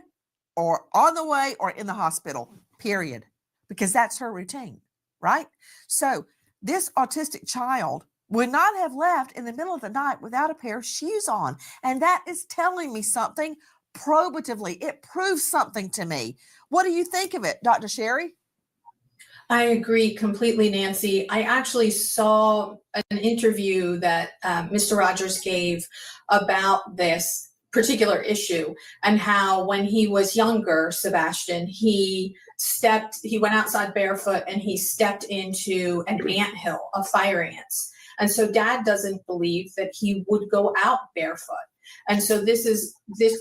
B: or on the way or in the hospital, period, because that's her routine, right? So this autistic child would not have left in the middle of the night without a pair of shoes on. And that is telling me something probatively. It proves something to me. What do you think of it, Dr. Sherry?
F: I agree completely, Nancy. I actually saw an interview that Mr. Rogers gave about this particular issue and how when he was younger, Sebastian, he went outside barefoot and he stepped into an anthill of fire ants. And so Dad doesn't believe that he would go out barefoot. And so this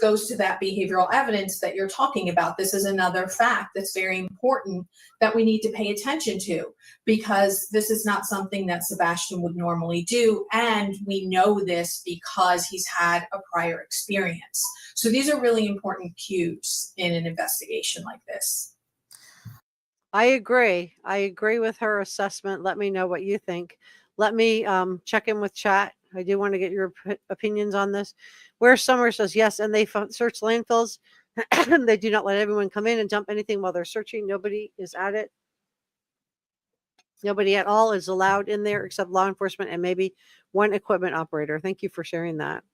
F: goes to that behavioral evidence that you're talking about. This is another fact that's very important that we need to pay attention to, because this is not something that Sebastian would normally do. And we know this because he's had a prior experience. So these are really important cues in an investigation like this.
A: I agree. I agree with her assessment. Let me know what you think. Let me check in with chat. I do want to get your opinions on this. Where Summer says yes, and they search landfills. They do not let everyone come in and dump anything while they're searching. Nobody is at it. Nobody at all is allowed in there except law enforcement and maybe one equipment operator. Thank you for sharing that.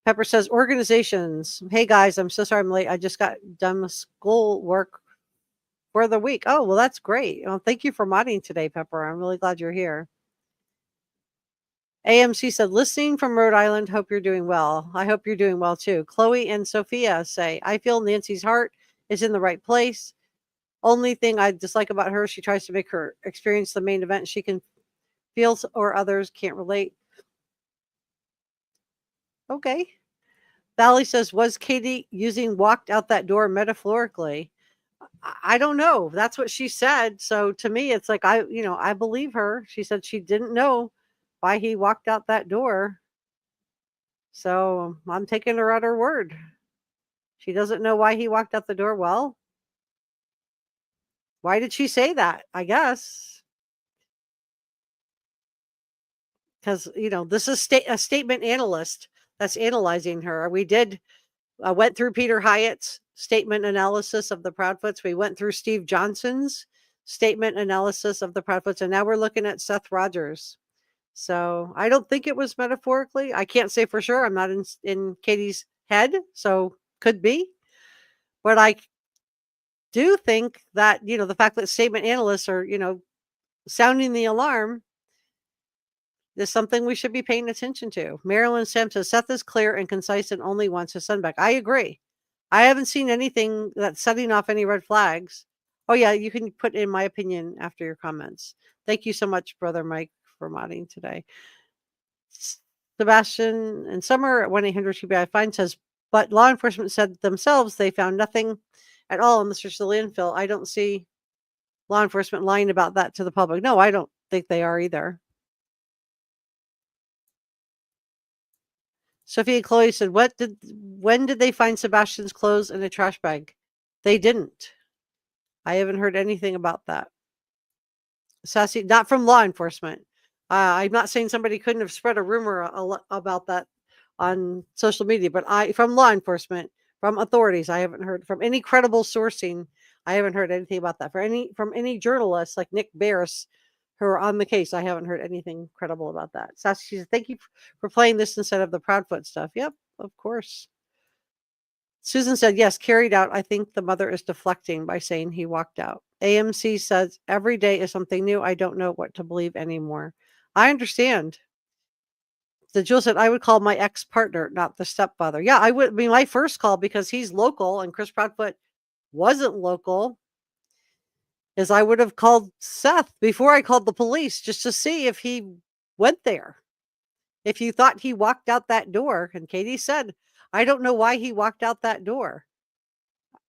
A: Pepper says organizations. Hey guys, I'm so sorry I'm late. I just got done with school work for the week. Oh, well, that's great. Well, thank you for modding today, Pepper. I'm really glad you're here. AMC said, listening from Rhode Island, hope you're doing well. I hope you're doing well too. Chloe and Sophia say, I feel Nancy's heart is in the right place. Only thing I dislike about her, she tries to make her experience the main event she can feel or others can't relate. Okay. Valley says, was Katie using walked out that door metaphorically? I don't know. That's what she said. So to me, it's like, I believe her. She said she didn't know why he walked out that door. So I'm taking her at her word. She doesn't know why he walked out the door. Well, why did she say that? I guess because, this is a statement analyst that's analyzing her. We went through Peter Hyatt's statement analysis of the Proudfoots. We went through Steve Johnson's statement analysis of the Proudfoots. And now we're looking at Seth Rogers. So I don't think it was metaphorically. I can't say for sure. I'm not in Katie's head, so could be. But I do think that, the fact that statement analysts are, sounding the alarm is something we should be paying attention to. Marilyn Sam says, Seth is clear and concise and only wants his son back. I agree. I haven't seen anything that's setting off any red flags. Oh, yeah, you can put in my opinion after your comments. Thank you so much, Brother Mike, for modding today. Sebastian and Summer at 1-800-TBI Fine says, but law enforcement said themselves they found nothing at all in the search of the landfill. I don't see law enforcement lying about that to the public. No, I don't think they are either. Sophia and Chloe said, when did they find Sebastian's clothes in a trash bag? They didn't. I haven't heard anything about that. Sassy, not from law enforcement. I'm not saying somebody couldn't have spread a rumor about that on social media, but from law enforcement, from authorities, I haven't heard. From any credible sourcing, I haven't heard anything about that. From any journalists like Nick Barris who are on the case, I haven't heard anything credible about that. Sassy, she said, thank you for playing this instead of the Proudfoot stuff. Yep, of course. Susan said, yes, carried out. I think the mother is deflecting by saying he walked out. AMC says, every day is something new. I don't know what to believe anymore. I understand. The Jewel said, I would call my ex-partner, not the stepfather. Yeah, I would be my first call because he's local and Chris Proudfoot wasn't local. Is I would have called Seth before I called the police just to see if he went there. If you thought he walked out that door, and Katie said, I don't know why he walked out that door.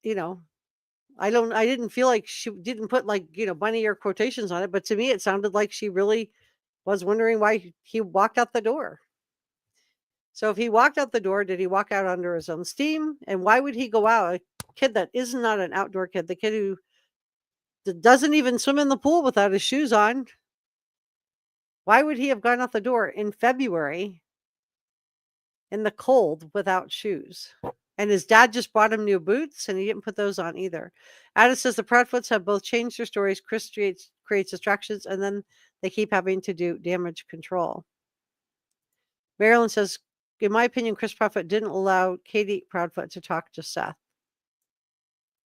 A: I didn't feel like she didn't put bunny ear quotations on it, but to me it sounded like she really was wondering why he walked out the door. So if he walked out the door, did he walk out under his own steam? And why would he go out? A kid that is not an outdoor kid, the kid who doesn't even swim in the pool without his shoes on. Why would he have gone out the door in February in the cold without shoes? And his dad just bought him new boots and he didn't put those on either. Addis says the Proudfoots have both changed their stories. Chris creates distractions and then they keep having to do damage control. Marilyn says, in my opinion, Chris Proudfoot didn't allow Katie Proudfoot to talk to Seth.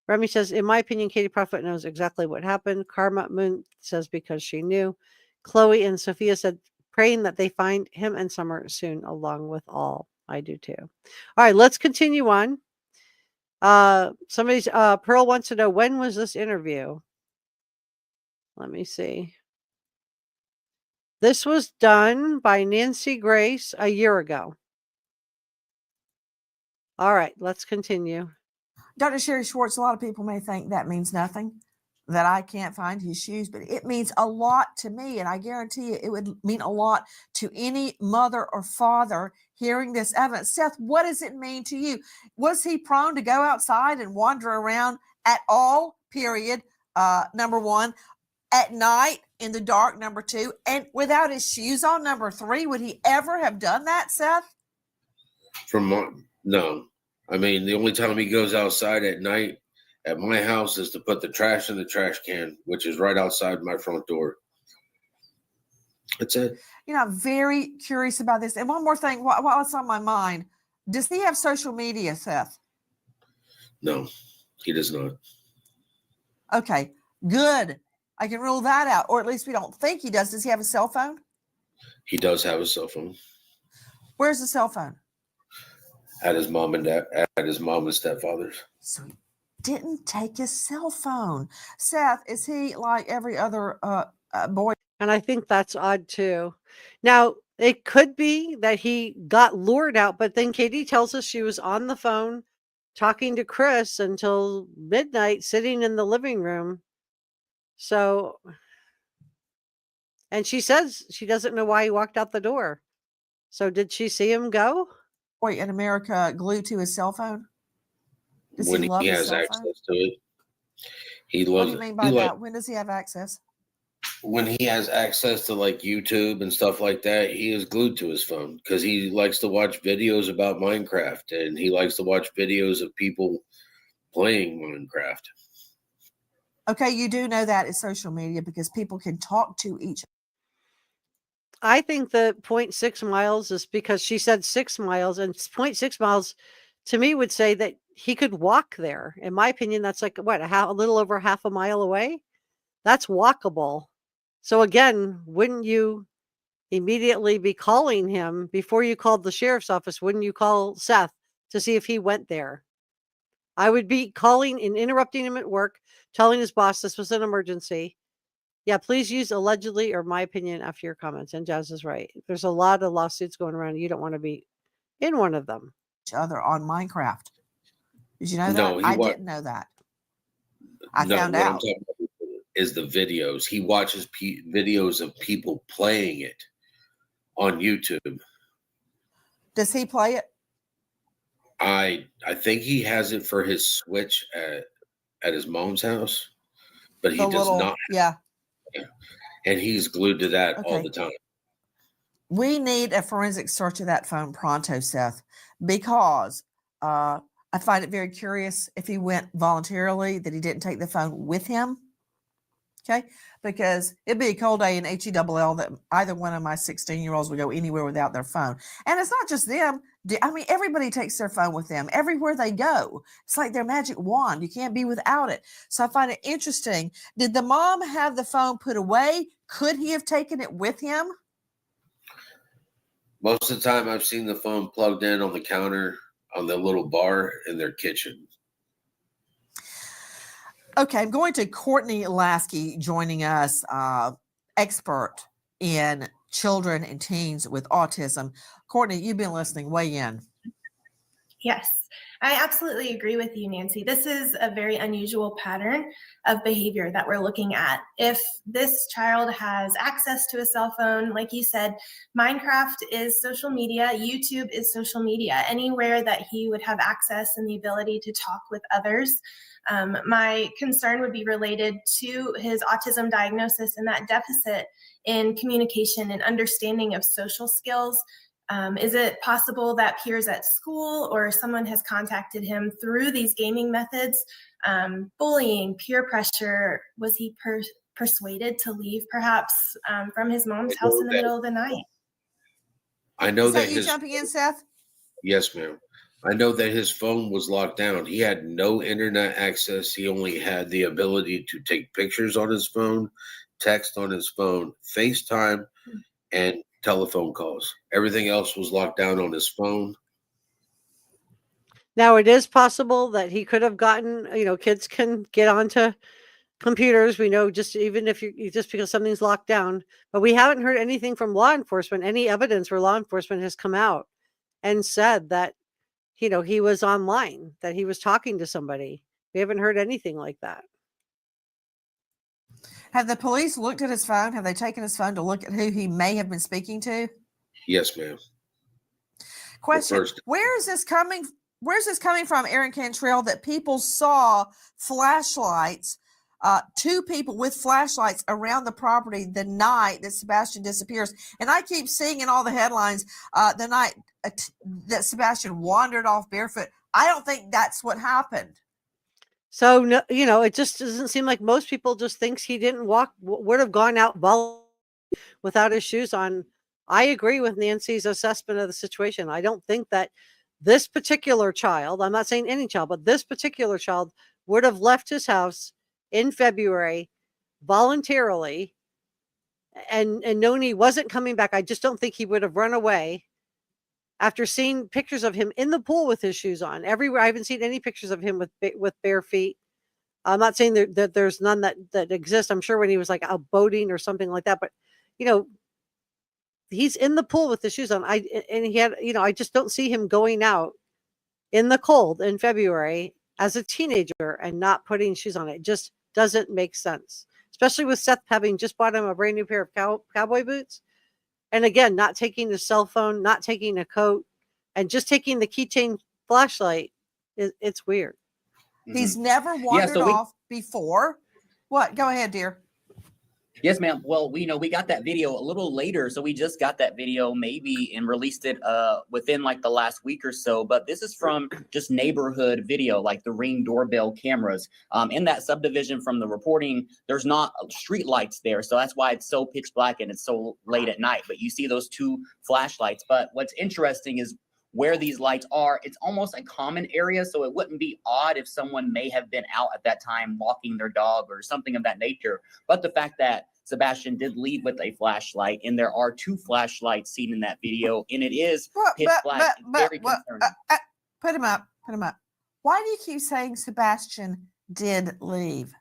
A: Remy says, in my opinion, Katie Proudfoot knows exactly what happened. Karma Moon says because she knew. Chloe and Sophia said, praying that they find him and Summer soon, along with all. I do too. All right, let's continue on. Pearl wants to know, when was this interview? Let me see. This was done by Nancy Grace a year ago. All right, let's continue.
B: Dr. Sherry Schwartz, a lot of people may think that means nothing, that I can't find his shoes, but it means a lot to me. And I guarantee you it would mean a lot to any mother or father hearing this evidence. Seth, what does it mean to you? Was he prone to go outside and wander around at all? Period. Number one. at night in the dark, number 2, and without his shoes on, number 3? Would he ever have done that, Seth?
C: No. I mean, the only time he goes outside at night at my house is to put the trash in the trash can, which is right outside my front door. That's it.
B: You know, I'm very curious about this. And one more thing, while it's on my mind, does he have social media, Seth?
C: No, he does not.
B: Okay, good. I can rule that out, or at least we don't think he does. Does he have a cell phone?
C: He does have a cell phone.
B: Where's the cell phone?
C: At his mom and stepfather's.
B: So he didn't take his cell phone. Seth, is he like every other boy?
A: And I think that's odd too. Now, it could be that he got lured out, but then Katie tells us she was on the phone talking to Chris until midnight, sitting in the living room. So, and she says she doesn't know why he walked out the door. So did she see him go?
B: Boy in America glued to his cell phone? Does
C: When
B: he love
C: he
B: his
C: has
B: cell
C: access
B: phone?
C: to it, he
B: What
C: loves
B: do you mean
C: it.
B: by that? When does he have access?
C: When he has access to like YouTube and stuff like that, he is glued to his phone because he likes to watch videos about Minecraft and he likes to watch videos of people playing Minecraft.
B: Okay, you do know that is social media because people can talk to each other.
A: I think the 0.6 miles is because she said 6 miles, and 0.6 miles to me would say that he could walk there. In my opinion, that's like what, a little over half a mile away? That's walkable. So again, wouldn't you immediately be calling him before you called the sheriff's office? Wouldn't you call Seth to see if he went there? I would be calling and interrupting him at work, telling his boss this was an emergency. Yeah, please use allegedly or my opinion after your comments. And Jazz is right. There's a lot of lawsuits going around. You don't want to be in one of them.
B: Other on Minecraft. Did you know
C: No,
B: that? I didn't know that. I found
C: what I'm
B: out.
C: talking about is the videos. He watches videos of people playing it on YouTube.
B: Does he play it?
C: I think he has it for his Switch at his mom's house, but he does not.
B: Yeah.
C: And he's glued to that all
B: Okay.
C: the time.
B: We need a forensic search of that phone pronto, Seth, because I find it very curious if he went voluntarily, that he didn't take the phone with him. Okay, because it'd be a cold day in HELL that either one of my 16-year-olds would go anywhere without their phone. And it's not just them. I mean, everybody takes their phone with them everywhere they go. It's like their magic wand. You can't be without it. So I find it interesting. Did the mom have the phone put away? Could he have taken it with him?
C: Most of the time, I've seen the phone plugged in on the counter on the little bar in their kitchen.
B: Okay, I'm going to Courtney Lasky joining us, expert in children and teens with autism. Courtney, you've been listening. Weigh in.
E: Yes, I absolutely agree with you, Nancy. This is a very unusual pattern of behavior that we're looking at. If this child has access to a cell phone, like you said, Minecraft is social media, YouTube is social media, anywhere that he would have access and the ability to talk with others. My concern would be related to his autism diagnosis and that deficit in communication and understanding of social skills. Is it possible that peers at school or someone has contacted him through these gaming methods? Bullying, peer pressure, was he persuaded to leave perhaps from his mom's house in the middle of the night?
C: I know
B: Is
C: that
B: that you jumping in, Seth?
C: Yes, ma'am. I know that his phone was locked down. He had no internet access. He only had the ability to take pictures on his phone, text on his phone, FaceTime, and telephone calls. Everything else was locked down on his phone.
A: Now, it is possible that he could have gotten, kids can get onto computers. We know just even if just because something's locked down, but we haven't heard anything from law enforcement, any evidence where law enforcement has come out and said that, he was online, that he was talking to somebody. We haven't heard anything like that.
B: Have the police looked at his phone? Have they taken his phone to look at who he may have been speaking to?
C: Yes, ma'am.
B: Question: Where is this coming? Where's this coming from, Aaron Cantrell? That people saw flashlights 2 people with flashlights around the property the night that Sebastian disappears. And I keep seeing in all the headlines the night that Sebastian wandered off barefoot. I don't think that's what happened.
A: So, no, it just doesn't seem like most people just thinks he didn't would have gone out without his shoes on. I agree with Nancy's assessment of the situation. I don't think that this particular child, I'm not saying any child, but this particular child would have left his house in February voluntarily and known he wasn't coming back. I just don't think he would have run away after seeing pictures of him in the pool with his shoes on everywhere. I haven't seen any pictures of him with bare feet. I'm not saying that there's none that exist. I'm sure when he was like out boating or something like that, but he's in the pool with the shoes on. I just don't see him going out in the cold in February as a teenager and not putting shoes on. It just doesn't make sense, especially with Seth having just bought him a brand new pair of cowboy boots. And again, not taking the cell phone, not taking a coat, and just taking the keychain flashlight. It's weird.
B: He's never wandered off before. What? Go ahead, dear.
D: Yes, ma'am. Well, we got that video a little later, so we just got that video maybe and released it within like the last week or so. But this is from just neighborhood video, like the Ring doorbell cameras. In that subdivision from the reporting, there's not street lights there, so that's why it's so pitch black and it's so late at night. But you see those 2 flashlights. But what's interesting is where these lights are. It's almost a common area, so it wouldn't be odd if someone may have been out at that time walking their dog or something of that nature. But the fact that Sebastian did leave with a flashlight, and there are 2 flashlights seen in that video, and it is pitch black, very concerning.
B: Put him up. Why do you keep saying Sebastian did leave?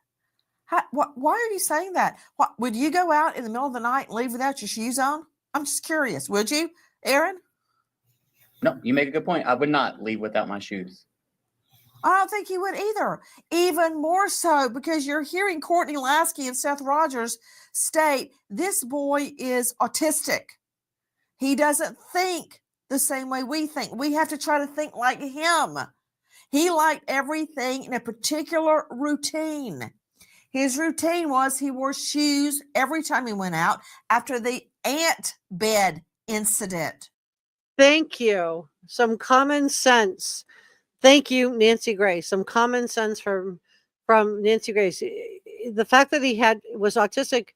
B: Why are you saying that? Would you go out in the middle of the night and leave without your shoes on? I'm just curious. Would you, Aaron?
D: No, you make a good point. I would not leave without my shoes.
B: I don't think you would either. Even more so because you're hearing Courtney Lasky and Seth Rogers state this boy is autistic. He doesn't think the same way we think. We have to try to think like him. He liked everything in a particular routine. His routine was he wore shoes every time he went out after the ant bed incident.
A: Thank you. Some common sense. Thank you, Nancy Grace. Some common sense from Nancy Grace. The fact that he was autistic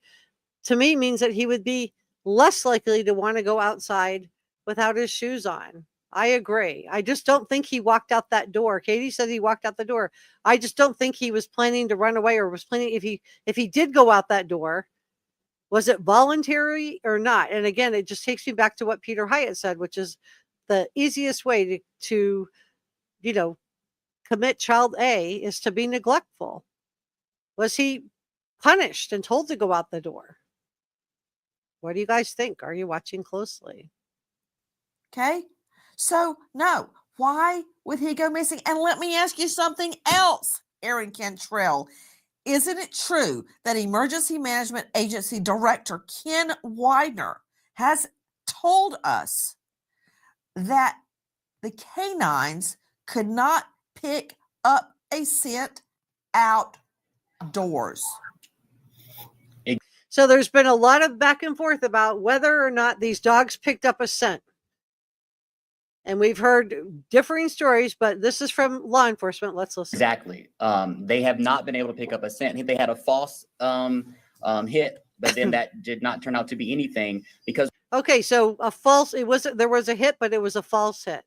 A: to me means that he would be less likely to want to go outside without his shoes on. I agree. I just don't think he walked out that door. Katie said he walked out the door. I just don't think he was planning to run away or was planning if he did go out that door, was it voluntary or not? And again, it just takes me back to what Peter Hyatt said, which is the easiest way to commit child A is to be neglectful. Was he punished and told to go out the door? What do you guys think? Are you watching closely?
B: Okay. So, no. Why would he go missing? And let me ask you something else, Aaron Cantrell. Isn't it true that Emergency Management Agency Director Ken Widener has told us that the canines could not pick up a scent outdoors?
A: So there's been a lot of back and forth about whether or not these dogs picked up a scent. And we've heard differing stories, but this is from law enforcement. Let's listen.
D: Exactly. They have not been able to pick up a scent. They had a false hit, but then that did not turn out to be anything because.
A: Okay, so there was a hit, but it was a false hit.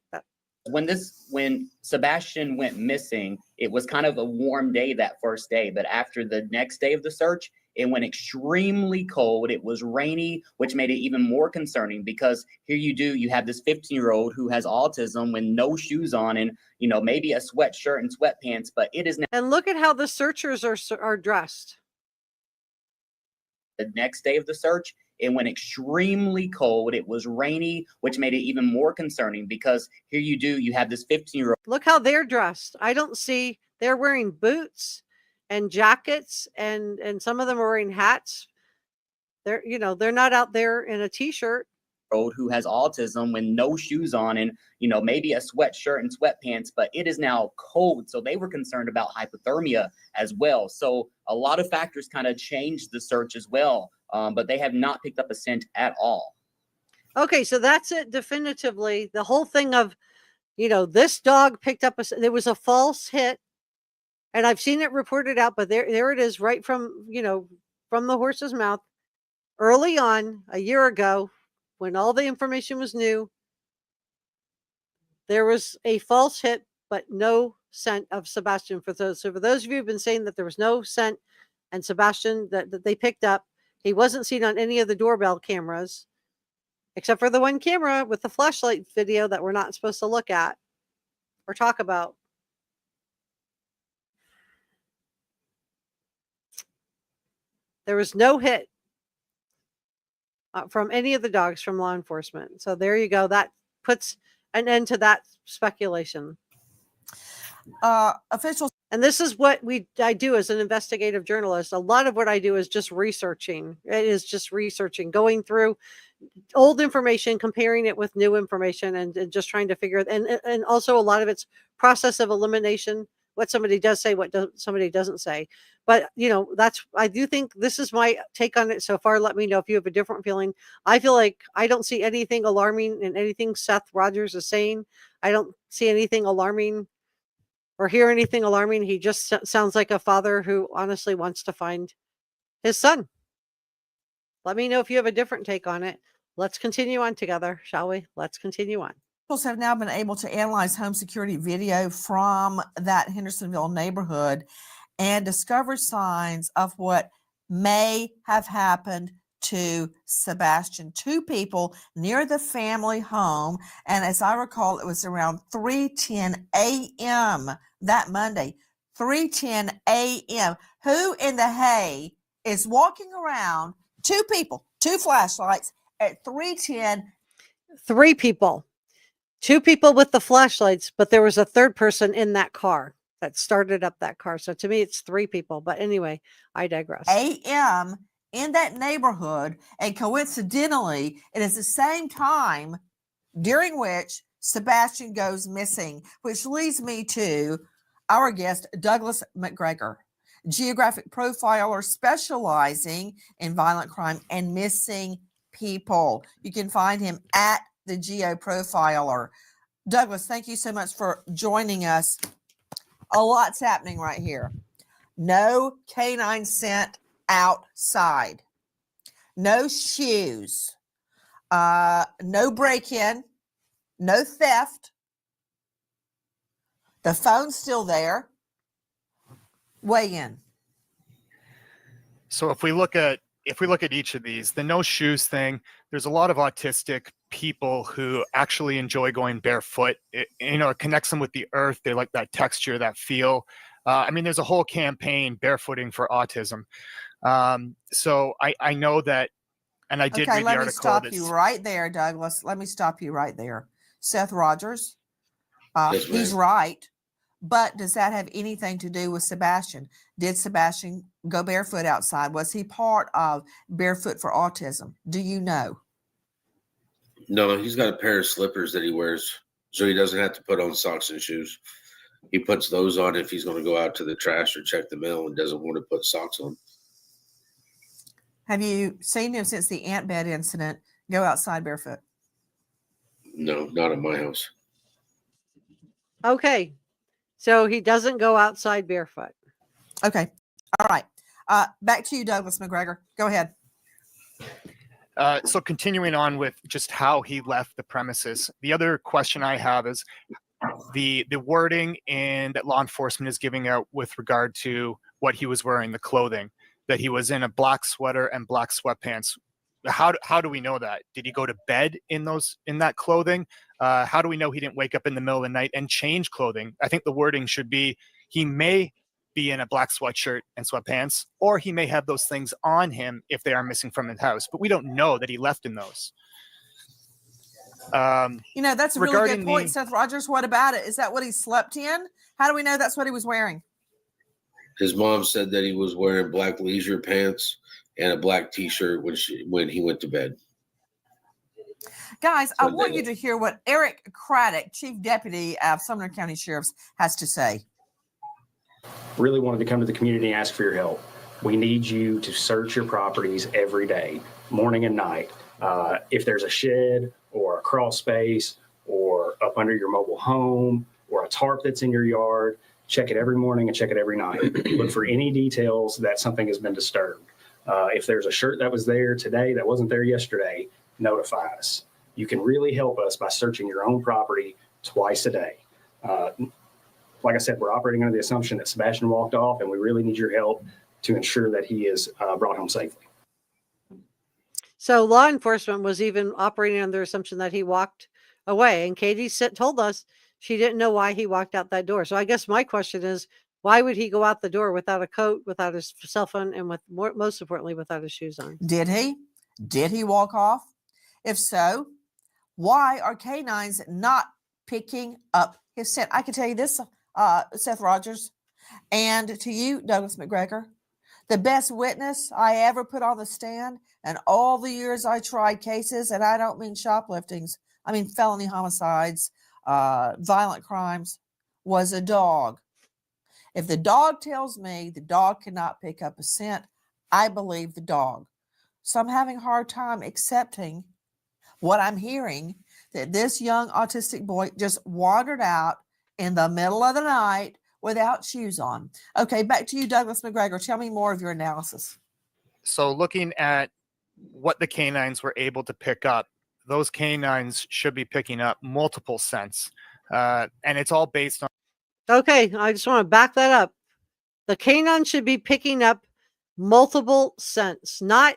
D: When Sebastian went missing, it was kind of a warm day that first day, but after the next day of the search, it went extremely cold. It was rainy, which made it even more concerning because here you have this 15-year-old who has autism with no shoes on and, maybe a sweatshirt and sweatpants, but it is.
A: And look at how the searchers are dressed.
D: The next day of the search, it went extremely cold. It was rainy, which made it even more concerning because here you have this 15-year-old.
A: Look how they're dressed. I don't see, they're wearing boots and jackets and some of them are wearing hats. They're not out there in a t-shirt.
D: who has autism with no shoes on and, you know, maybe a sweatshirt and sweatpants, but it is now cold. So they were concerned about hypothermia as well. So a lot of factors kind of changed the search as well, but they have not picked up a scent at all.
A: Okay, so that's it definitively. The whole thing of, you know, this dog picked up there was a false hit, and I've seen it reported out, but there it is, right from, you know, from the horse's mouth early on a year ago when all the information was new. There was a false hit, but no scent of Sebastian. For those of you who've been saying that there was no scent and Sebastian that they picked up, he wasn't seen on any of the doorbell cameras, except for the one camera with the flashlight video that we're not supposed to look at or talk about. There was no hit from any of the dogs from law enforcement. So there you go. That puts an end to that speculation.
B: Officials.
A: And this is what I do as an investigative journalist. A lot of what I do is just researching. It is just researching, going through old information, comparing it with new information, and just trying to figure it. And also a lot of it's process of elimination, what somebody does say, what somebody doesn't say. But, you know, I do think this is my take on it so far. Let me know if you have a different feeling. I feel like I don't see anything alarming in anything Seth Rogers is saying. I don't see anything alarming or hear anything alarming. He just sounds like a father who honestly wants to find his son. Let me know if you have a different take on it. Let's continue on together, shall we? Let's continue on.
B: Officials have now been able to analyze home security video from that Hendersonville neighborhood and discover signs of what may have happened to Sebastian. 2 people near the family home, and as I recall, it was around 3:10 a.m. that Monday. 3:10 a.m. Who in the hay is walking around? 2 people, 2 flashlights at 3:10.
A: 3 people. 2 people with the flashlights, but there was a third person in that car that started up that car. So to me, it's 3 people. But anyway, I digress.
B: A.m. in that neighborhood, and coincidentally, it is the same time during which Sebastian goes missing, which leads me to our guest, Douglas McGregor, Geographic profiler specializing in violent crime and missing people. You can find him at the Geo Profiler. Douglas, thank you so much for joining us. A lot's happening right here. No canine scent outside. No shoes. No break-in. No theft. The phone's still there. Weigh in.
G: So if we look at each of these, the no shoes thing, there's a lot of autistic people who actually enjoy going barefoot. It connects them with the earth. They like that texture, that feel. I mean, there's a whole campaign, barefooting for autism. So I know that, and I did read the article.
B: Let me stop you right there, Douglas. Let me stop you right there. Seth Rogers,
C: Yes,
B: he's
C: ma'am.
B: right. But does that have anything to do with Sebastian? Did Sebastian go barefoot outside? Was he part of Barefoot for Autism? Do you know?
C: No, he's got a pair of slippers that he wears, so he doesn't have to put on socks and shoes. He puts those on if he's going to go out to the trash or check the mail and doesn't want to put socks on.
B: Have you seen him since the ant bed incident go outside barefoot?
C: No, not at my house.
A: Okay. So he doesn't go outside barefoot.
B: Okay. All right. Back to you, Douglas McGregor. Go ahead.
G: So continuing on with just how he left the premises, the other question I have is the wording that law enforcement is giving out with regard to what he was wearing, the clothing, that he was in a black sweater and black sweatpants. How do we know that? Did he go to bed in that clothing? How do we know he didn't wake up in the middle of the night and change clothing? I think the wording should be he may be in a black sweatshirt and sweatpants, or he may have those things on him if they are missing from his house, but we don't know that he left in those.
B: That's a really good point, Seth Rogers. What about it? Is that what he slept in? How do we know that's what he was wearing?
C: His mom said that he was wearing black leisure pants and a black T-shirt when he went to bed.
B: Guys, I
C: So
B: want
C: they-
B: you to hear what Eric Craddock, Chief Deputy of Sumner County Sheriff's, has to say.
H: Really wanted to come to the community and ask for your help. We need you to search your properties every day, morning and night. If there's a shed or a crawl space or up under your mobile home or a tarp that's in your yard, check it every morning and check it every night. Look for any details that something has been disturbed. If there's a shirt that was there today that wasn't there yesterday, notify us. You can really help us by searching your own property twice a day. Like I said, we're operating under the assumption that Sebastian walked off, and we really need your help to ensure that he is brought home safely.
A: So law enforcement was even operating under the assumption that he walked away. And Katie told us she didn't know why he walked out that door. So I guess my question is, why would he go out the door without a coat, without his cell phone, and most importantly, without his shoes on?
B: Did he? Did he walk off? If so, why are canines not picking up his scent? I can tell you this, Seth Rogers, and to you, Douglas McGregor, the best witness I ever put on the stand, and all the years I tried cases, and I don't mean shopliftings, I mean felony homicides, violent crimes, was a dog. If the dog tells me the dog cannot pick up a scent, I believe the dog. So I'm having a hard time accepting what I'm hearing, that this young autistic boy just wandered out in the middle of the night without shoes on. Okay, back to you, Douglas McGregor. Tell me more of your analysis.
G: So looking at what the canines were able to pick up, those canines should be picking up multiple scents. And it's all based on.
A: Okay, I just want to back that up. The canine should be picking up multiple scents, not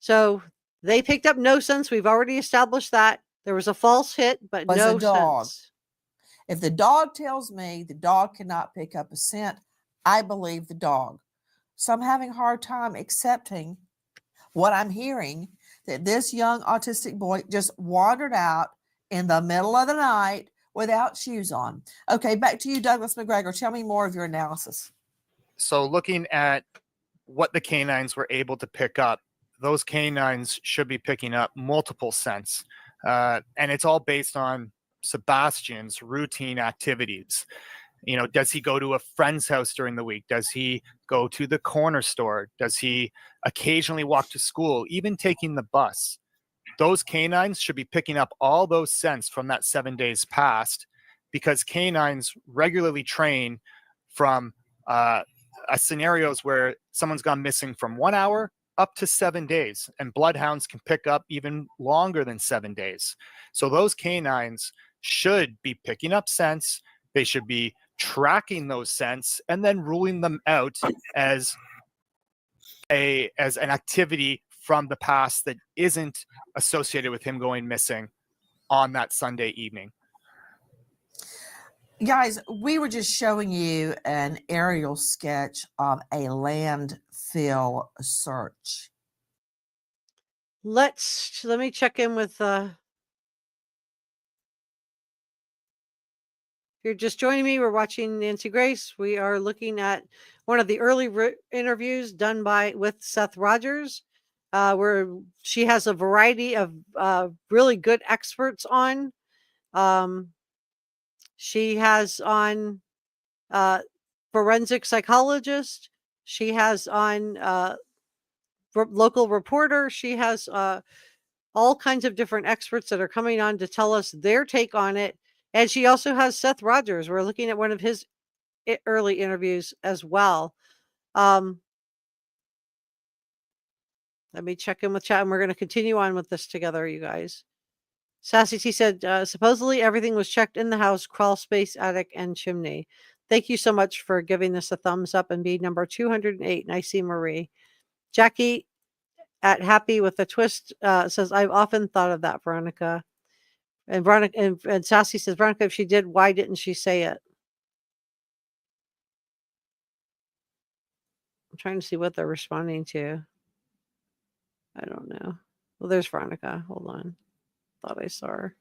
A: so they picked up no scents. We've already established that. There was a false hit, but
B: Was
A: no
B: a dog.
A: scents.
B: If the dog tells me the dog cannot pick up a scent, I believe the dog. So I'm having a hard time accepting what I'm hearing, that this young autistic boy just wandered out in the middle of the night without shoes on. Okay, back to you, Douglas McGregor. Tell me more of your analysis.
G: So looking at what the canines were able to pick up, those canines should be picking up multiple scents. And it's all based on Sebastian's routine activities. You know, does he go to a friend's house during the week? Does he go to the corner store? Does he occasionally walk to school, even taking the bus? Those canines should be picking up all those scents from that 7 days past, because canines regularly train from scenarios where someone's gone missing from 1 hour up to 7 days, and bloodhounds can pick up even longer than 7 days. So those canines should be picking up scents. They should be tracking those scents and then ruling them out as an activity from the past that isn't associated with him going missing on that Sunday evening.
B: Guys, we were just showing you an aerial sketch of a landfill search.
A: Let me check in with if you're just joining me, we're watching Nancy Grace. We are looking at one of the early interviews done with Seth Rogers, where she has a variety of really good experts on. She has on forensic psychologist. She has on local reporter. She has all kinds of different experts that are coming on to tell us their take on it. And she also has Seth Rogers. We're looking at one of his early interviews as well. Let me check in with chat, and we're going to continue on with this together, you guys. Sassy T said, supposedly everything was checked in the house, crawl space, attic, and chimney. Thank you so much for giving this a thumbs up and be number 208. And I see Marie. Jackie at Happy with a Twist says, I've often thought of that, Veronica. And Veronica and Sassy says, Veronica, if she did, why didn't she say it? I'm trying to see what they're responding to. I don't know. Well, there's Veronica. Hold on. Thought I saw her.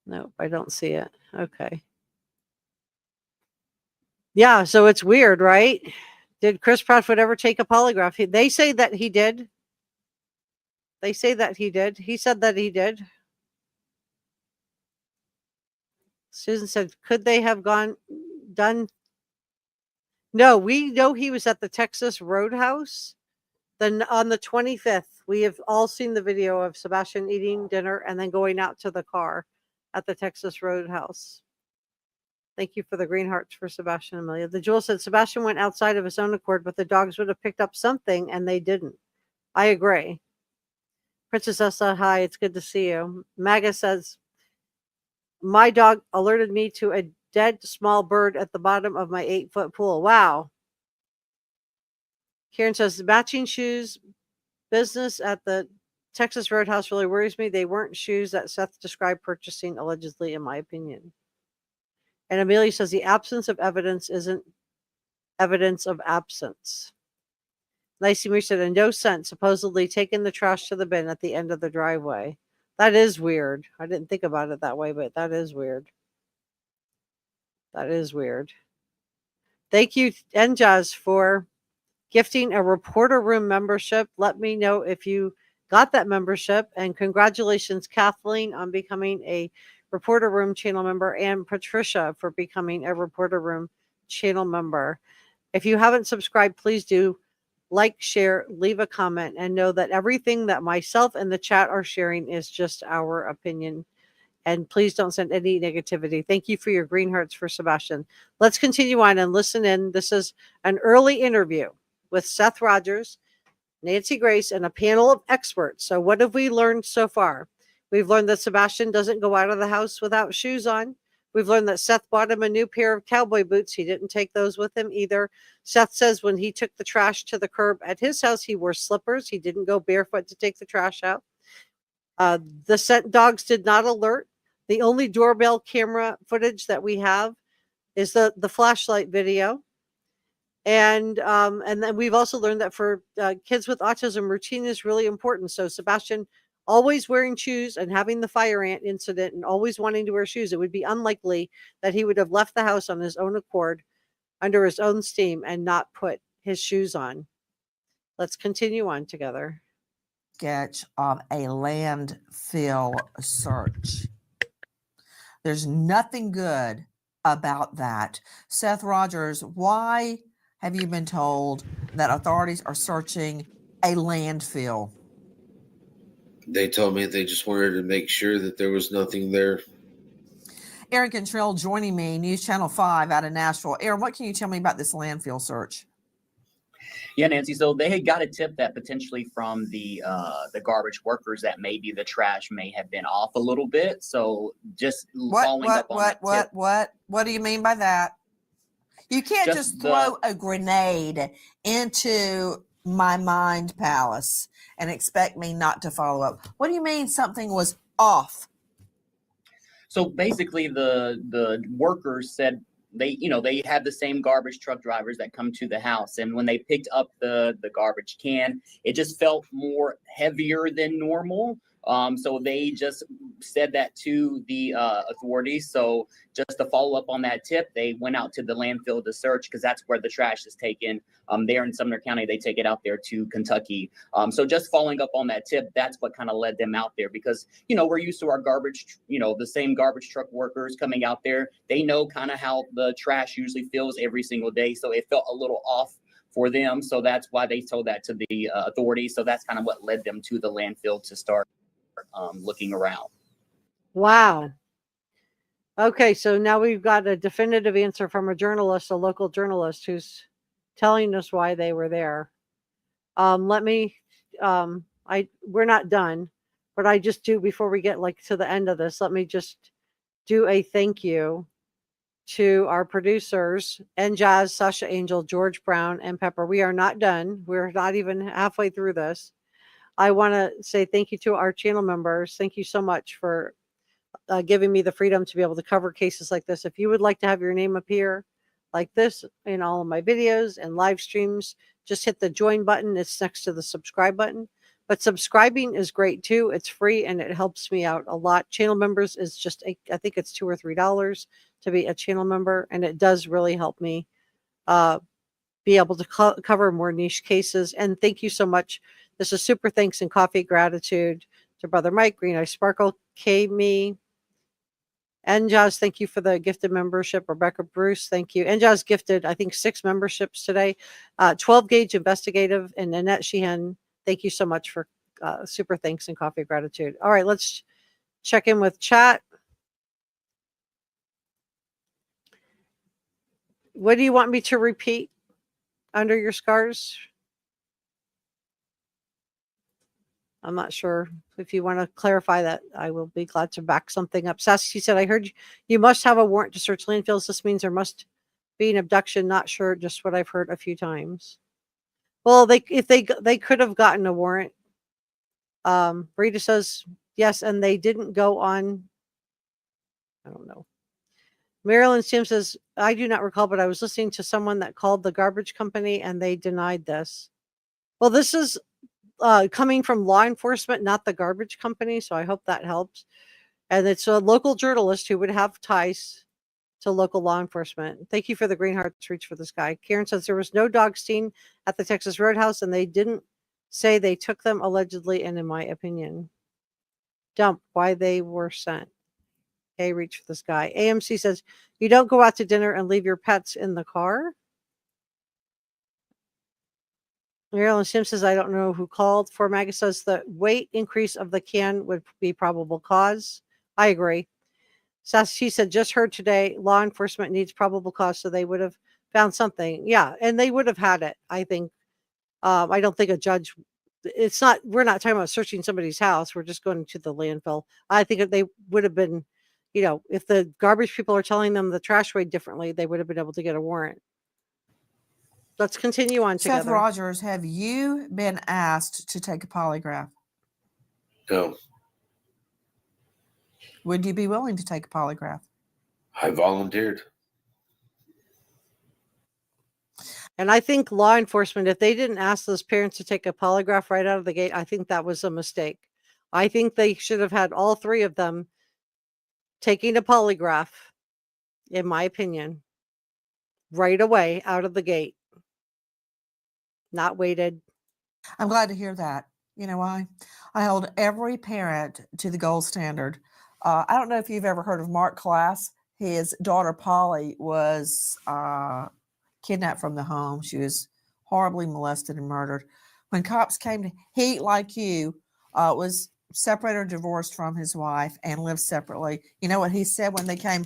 A: Nope, I don't see it. Okay. Yeah, so it's weird, right? Did Chris Proudfoot ever take a polygraph? They say that he did. They say that he did. He said that he did. Susan said, could they have done? No, we know he was at the Texas Roadhouse. Then on the 25th, we have all seen the video of Sebastian eating dinner and then going out to the car at the Texas Roadhouse. Thank you for the green hearts for Sebastian, Amelia. The Jewel said Sebastian went outside of his own accord, but the dogs would have picked up something and they didn't. I agree. Princess Elsa, hi, it's good to see you. Maga says, my dog alerted me to a dead small bird at the bottom of my 8-foot pool. Wow. Karen says, matching shoes business at the Texas Roadhouse really worries me. They weren't shoes that Seth described purchasing, allegedly, in my opinion. And Amelia says, the absence of evidence isn't evidence of absence. Lacey Moore said, in no sense, supposedly taking the trash to the bin at the end of the driveway. That is weird. I didn't think about it that way, but that is weird. That is weird. Thank you, Njaz, for gifting a reporter room membership. Let me know if you got that membership. And congratulations, Kathleen, on becoming a reporter room channel member, and Patricia for becoming a reporter room channel member. If you haven't subscribed, please do like, share, leave a comment, and know that everything that myself and the chat are sharing is just our opinion. And please don't send any negativity. Thank you for your green hearts for Sebastian. Let's continue on and listen in. This is an early interview with Seth Rogers, Nancy Grace, and a panel of experts. So what have we learned so far? We've learned that Sebastian doesn't go out of the house without shoes on. We've learned that Seth bought him a new pair of cowboy boots. He didn't take those with him either. Seth says when he took the trash to the curb at his house, he wore slippers. He didn't go barefoot to take the trash out. The scent dogs did not alert. The only doorbell camera footage that we have is the flashlight video. And then we've also learned that for kids with autism, routine is really important. So Sebastian always wearing shoes and having the fire ant incident and always wanting to wear shoes, it would be unlikely that he would have left the house on his own accord under his own steam and not put his shoes on. Let's continue on together.
B: Sketch of a landfill search. There's nothing good about that. Seth Rogers, why have you been told that authorities are searching a landfill?
C: They told me they just wanted to make sure that there was nothing there.
B: Aaron Cantrell joining me, News Channel 5 out of Nashville. Aaron, what can you tell me about this landfill search?
D: Yeah, Nancy. So they had got a tip that potentially from the garbage workers that maybe the trash may have been off a little bit. So just following up on that tip.
B: What do you mean by that? You can't just throw a grenade into my mind palace and expect me not to follow up. What do you mean something was off?
D: So basically the workers said they have the same garbage truck drivers that come to the house. And when they picked up the garbage can, it just felt more heavier than normal. So they just said that to the authorities. So just to follow up on that tip, they went out to the landfill to search because that's where the trash is taken. There in Sumner County, they take it out there to Kentucky. So just following up on that tip, that's what kind of led them out there because, we're used to our garbage, the same garbage truck workers coming out there. They know kind of how the trash usually feels every single day. So it felt a little off for them. So that's why they told that to the authorities. So that's kind of what led them to the landfill to start looking around.
A: Wow. Okay, so now we've got a definitive answer from a journalist, a local journalist, who's telling us why they were there. We're not done, but I just do, before we get to the end of this, let me just do a thank you to our producers, Njaz, Sasha Angel, George Brown, and Pepper. We are not done. We're not even halfway through this. I want to say thank you to our channel members. Thank you so much for giving me the freedom to be able to cover cases like this. If you would like to have your name appear like this in all of my videos and live streams, just hit the join button. It's next to the subscribe button. But subscribing is great too. It's free and it helps me out a lot. Channel members is just, I think it's $2 or $3 to be a channel member. And it does really help me be able to cover more niche cases. And thank you so much. This is super thanks and coffee gratitude to Brother Mike, Green Eye Sparkle, Kami, Njaz, thank you for the gifted membership. Rebecca Bruce, thank you. Njaz gifted, I think, 6 memberships today. 12 Gauge Investigative and Annette Sheehan, thank you so much for super thanks and coffee gratitude. All right, let's check in with chat. What do you want me to repeat under your scars? I'm not sure. If you want to clarify that, I will be glad to back something up. Sassy said, I heard you must have a warrant to search landfills. This means there must be an abduction. Not sure, just what I've heard a few times. Well, they could have gotten a warrant. Rita says, yes, and they didn't go on. I don't know. Marilyn Sims says, I do not recall, but I was listening to someone that called the garbage company and they denied this. Well, this is coming from law enforcement, not the garbage company. So I hope that helps. And it's a local journalist who would have ties to local law enforcement. Thank you for the green hearts reach for this guy. Karen says there was no dog seen at the Texas Roadhouse and they didn't say they took them allegedly. And in my opinion, dump why they were sent. Hey, reach for this guy. AMC says you don't go out to dinner and leave your pets in the car. Marilyn Sims says, I don't know who called. For Maga says the weight increase of the can would be probable cause. I agree. She said, just heard today, law enforcement needs probable cause, so they would have found something. Yeah, and they would have had it, I think. I don't think a judge, we're not talking about searching somebody's house. We're just going to the landfill. I think if they would have been, if the garbage people are telling them the trash weighed differently, they would have been able to get a warrant. Let's continue on together.
B: Seth Rogers, have you been asked to take a polygraph?
C: No.
B: Would you be willing to take a polygraph?
C: I volunteered.
A: And I think law enforcement, if they didn't ask those parents to take a polygraph right out of the gate, I think that was a mistake. I think they should have had all 3 of them taking a polygraph, in my opinion, right away out of the gate. Not waited.
B: I'm glad to hear that. You know why? I hold every parent to the gold standard. I don't know if you've ever heard of Mark Class. His daughter Polly was kidnapped from the home. She was horribly molested and murdered. When cops came, he, like you, was separated or divorced from his wife and lived separately. You know what he said when they came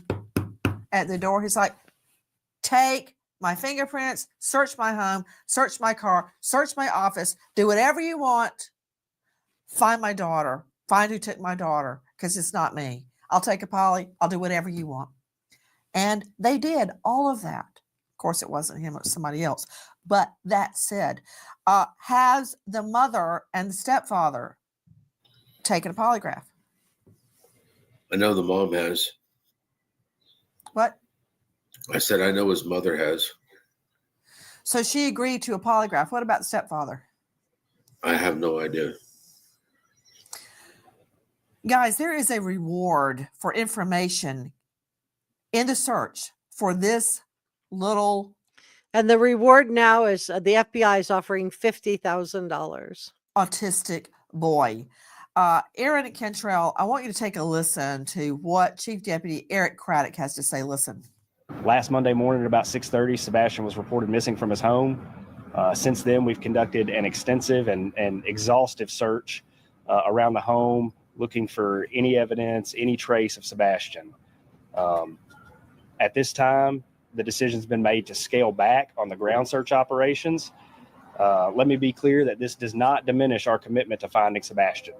B: at the door? He's like, take my fingerprints, search my home, search my car, search my office, do whatever you want. Find my daughter. Find who took my daughter, because it's not me. I'll take a poly. I'll do whatever you want. And they did all of that. Of course, it wasn't him, it was somebody else. But that said, has the mother and the stepfather taken a polygraph?
C: I know the mom has.
B: What?
C: I said, I know his mother has.
B: So she agreed to a polygraph. What about the stepfather?
C: I have no idea.
B: Guys, there is a reward for information in the search for this little.
A: And the reward now is the FBI is offering $50,000.
B: Autistic boy. Aaron Cantrell, I want you to take a listen to what Chief Deputy Eric Craddock has to say. Listen.
H: Last Monday morning at about 6:30, Sebastian was reported missing from his home. Since then, we've conducted an extensive and exhaustive search around the home, looking for any evidence, any trace of Sebastian. At this time, the decision's been made to scale back on the ground search operations. Let me be clear that this does not diminish our commitment to finding Sebastian.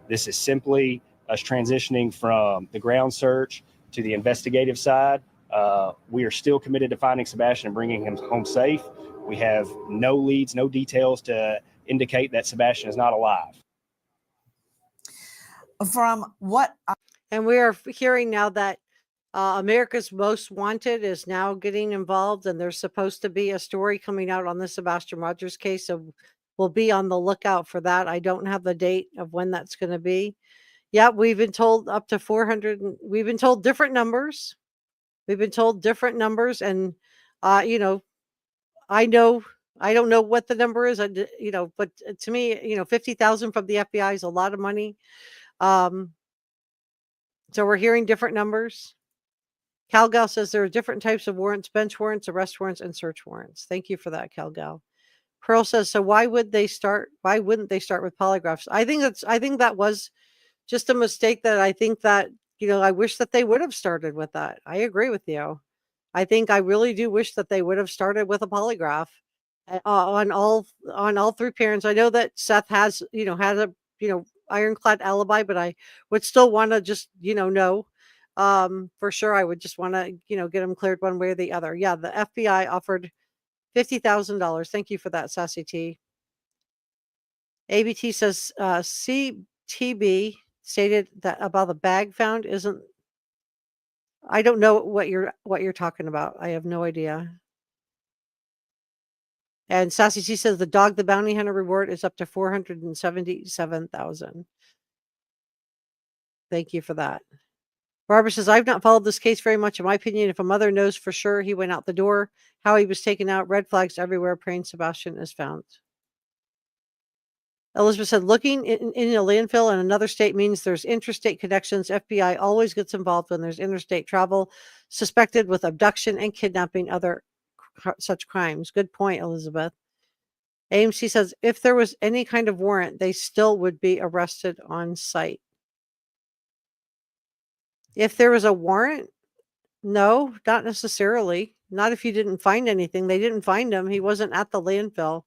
H: This is simply us transitioning from the ground search to the investigative side. We are still committed to finding Sebastian and bringing him home safe. We have no leads, no details to indicate that Sebastian is not alive.
B: From what?
A: And we are hearing now that America's Most Wanted is now getting involved, and there's supposed to be a story coming out on the Sebastian Rogers case. So we'll be on the lookout for that. I don't have the date of when that's going to be. Yeah, we've been told up to 400. We've been told different numbers. We've been told different numbers, and I don't know what the number is. But to me, 50,000 from the FBI is a lot of money. So we're hearing different numbers. CalGal says there are different types of warrants: bench warrants, arrest warrants, and search warrants. Thank you for that, CalGal. Pearl says, so why wouldn't they start with polygraphs? I think that was just a mistake. That I think that, I wish that they would have started with that. I agree with you. I really do wish that they would have started with a polygraph on all three parents. I know that Seth has a ironclad alibi, but I would still want to just know for sure. I would just want to get him cleared one way or the other. Yeah, the FBI offered $50,000. Thank you for that, Sassy T. ABT says CTB stated that about the bag found isn't. I don't know what you're talking about. I have no idea. And Sassy T says the dog, the bounty hunter reward is up to $477,000. Thank you for that. Barbara says, I've not followed this case very much. In my opinion, if a mother knows for sure he went out the door, how he was taken out, red flags everywhere, praying Sebastian is found. Elizabeth said, looking in a landfill in another state means there's interstate connections. FBI always gets involved when there's interstate travel suspected with abduction and kidnapping, other such crimes. Good point, Elizabeth. AMC says, if there was any kind of warrant, they still would be arrested on site. If there was a warrant, no, not necessarily. Not if you didn't find anything. They didn't find him. He wasn't at the landfill.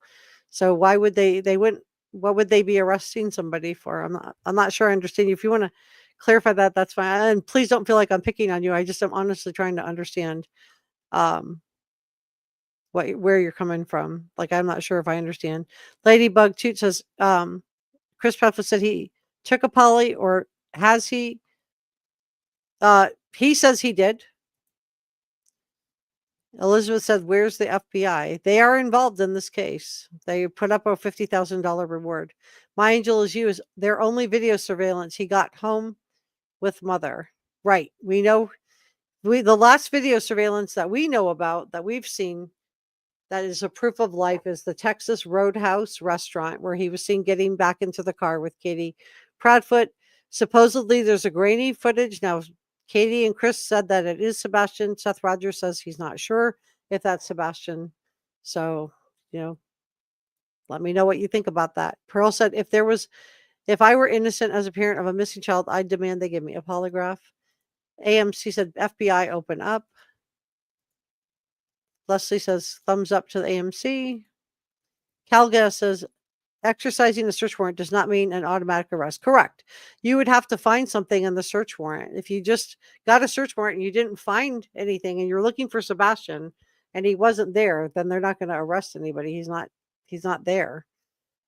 A: So why would they wouldn't, what would they be arresting somebody for? I'm not sure I understand you. If you want to clarify that, that's fine. And please don't feel like I'm picking on you. I just am honestly trying to understand where you're coming from. Like, I'm not sure if I understand. Ladybug Toot says, Chris Proudfoot said he took a poly, or has he? He says he did. Elizabeth said, where's the FBI? They are involved in this case. They put up a $50,000 reward. My angel is you is their only video surveillance. He got home with mother. Right. We know the last video surveillance that we know about, that we've seen, that is a proof of life, is the Texas Roadhouse restaurant, where he was seen getting back into the car with Katie Proudfoot. Supposedly there's a grainy footage. Now, Katie and Chris said that it is Sebastian. Seth Rogers says he's not sure if that's Sebastian. So, let me know what you think about that. Pearl said, if I were innocent as a parent of a missing child, I'd demand they give me a polygraph. AMC said, FBI open up. Leslie says, thumbs up to the AMC. Calga says, exercising a search warrant does not mean an automatic arrest. Correct. You would have to find something in the search warrant. If you just got a search warrant and you didn't find anything and you're looking for Sebastian and he wasn't there, then they're not going to arrest anybody. He's not there.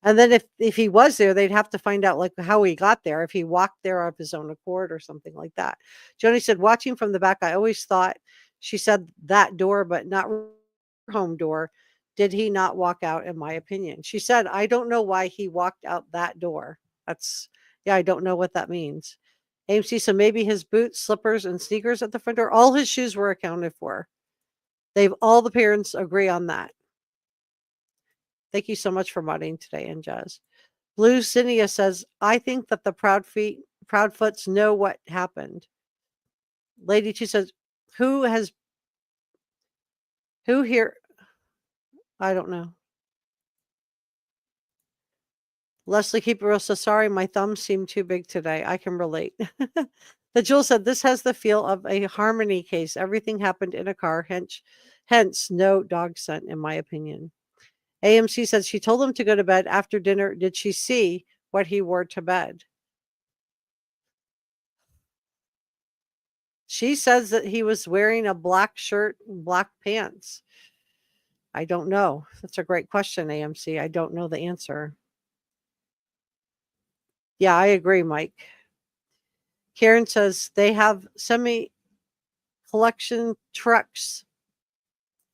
A: And then if he was there, they'd have to find out like how he got there, if he walked there of his own accord or something like that. Joni said, watching from the back, I always thought she said that door, but not home door. Did he not walk out, in my opinion? She said, I don't know why he walked out that door. I don't know what that means. AMC, so maybe his boots, slippers, and sneakers at the front door, all his shoes were accounted for. All the parents agree on that. Thank you so much for modding today, and Jazz. Blue Zinnia says, I think that the Proudfoots know what happened. Lady 2 says, who here? I don't know. Leslie Keeper says, sorry, my thumbs seem too big today. I can relate. The Jewel said, this has the feel of a Harmony case. Everything happened in a car, hence no dog scent, in my opinion. AMC says she told him to go to bed after dinner. Did she see what he wore to bed? She says that he was wearing a black shirt and black pants. I don't know. That's a great question, AMC. I don't know the answer. Yeah, I agree, Mike. Karen says they have semi-collection trucks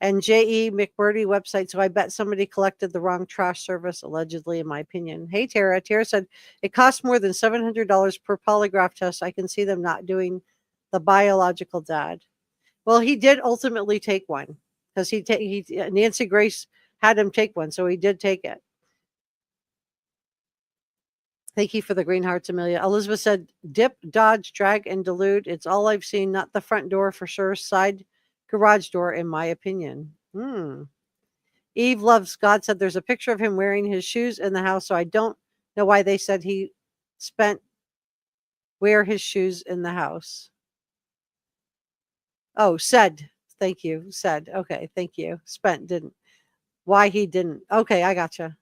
A: and J.E. McBurdy website, so I bet somebody collected the wrong trash service, allegedly, in my opinion. Hey, Tara. Tara said, it costs more than $700 per polygraph test. I can see them not doing the biological dad. Well, he did ultimately take one. because Nancy Grace had him take one, so he did take it. Thank you for the green hearts, Amelia. Elizabeth said, dip, dodge, drag, and delude. It's all I've seen, not the front door for sure. Side garage door, in my opinion. Eve Loves God said there's a picture of him wearing his shoes in the house, so I don't know why they said he wear his shoes in the house. Oh, said. Thank you. Said. Okay, thank you. Spent didn't. Why he didn't. Okay, I gotcha.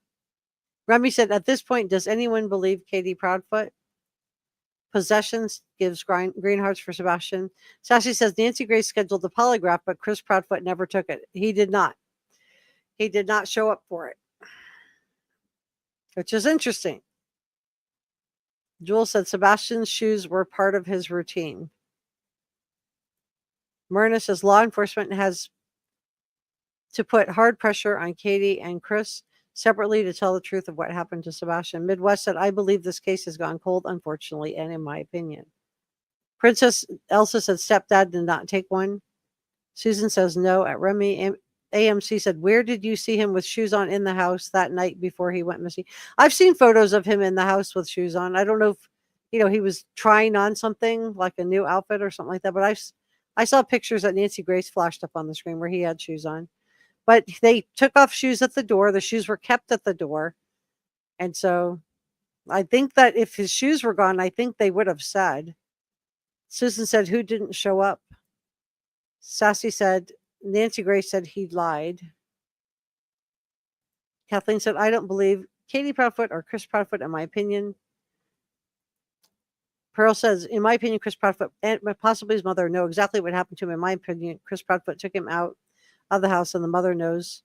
A: Remy said, at this point, does anyone believe Katie Proudfoot? Possessions gives green hearts for Sebastian. Sassy says, Nancy Grace scheduled the polygraph, but Chris Proudfoot never took it. He did not. He did not show up for it, which is interesting. Jewel said Sebastian's shoes were part of his routine. Myrna says law enforcement has to put hard pressure on Katie and Chris separately to tell the truth of what happened to Sebastian. Midwest said, I believe this case has gone cold, unfortunately, and in my opinion. Princess Elsa said stepdad did not take one. Susan says no. At Remy, AMC said, where did you see him with shoes on in the house that night before he went missing? I've seen photos of him in the house with shoes on. I don't know if, he was trying on something like a new outfit or something like that, but I saw pictures that Nancy Grace flashed up on the screen where he had shoes on. But they took off shoes at the door. The shoes were kept at the door. And so I think that if his shoes were gone, I think they would have said. Susan said, who didn't show up? Sassy said, Nancy Grace said he lied. Kathleen said, I don't believe Katie Proudfoot or Chris Proudfoot, in my opinion. Pearl says, in my opinion, Chris Proudfoot and possibly his mother know exactly what happened to him. In my opinion, Chris Proudfoot took him out of the house and the mother knows.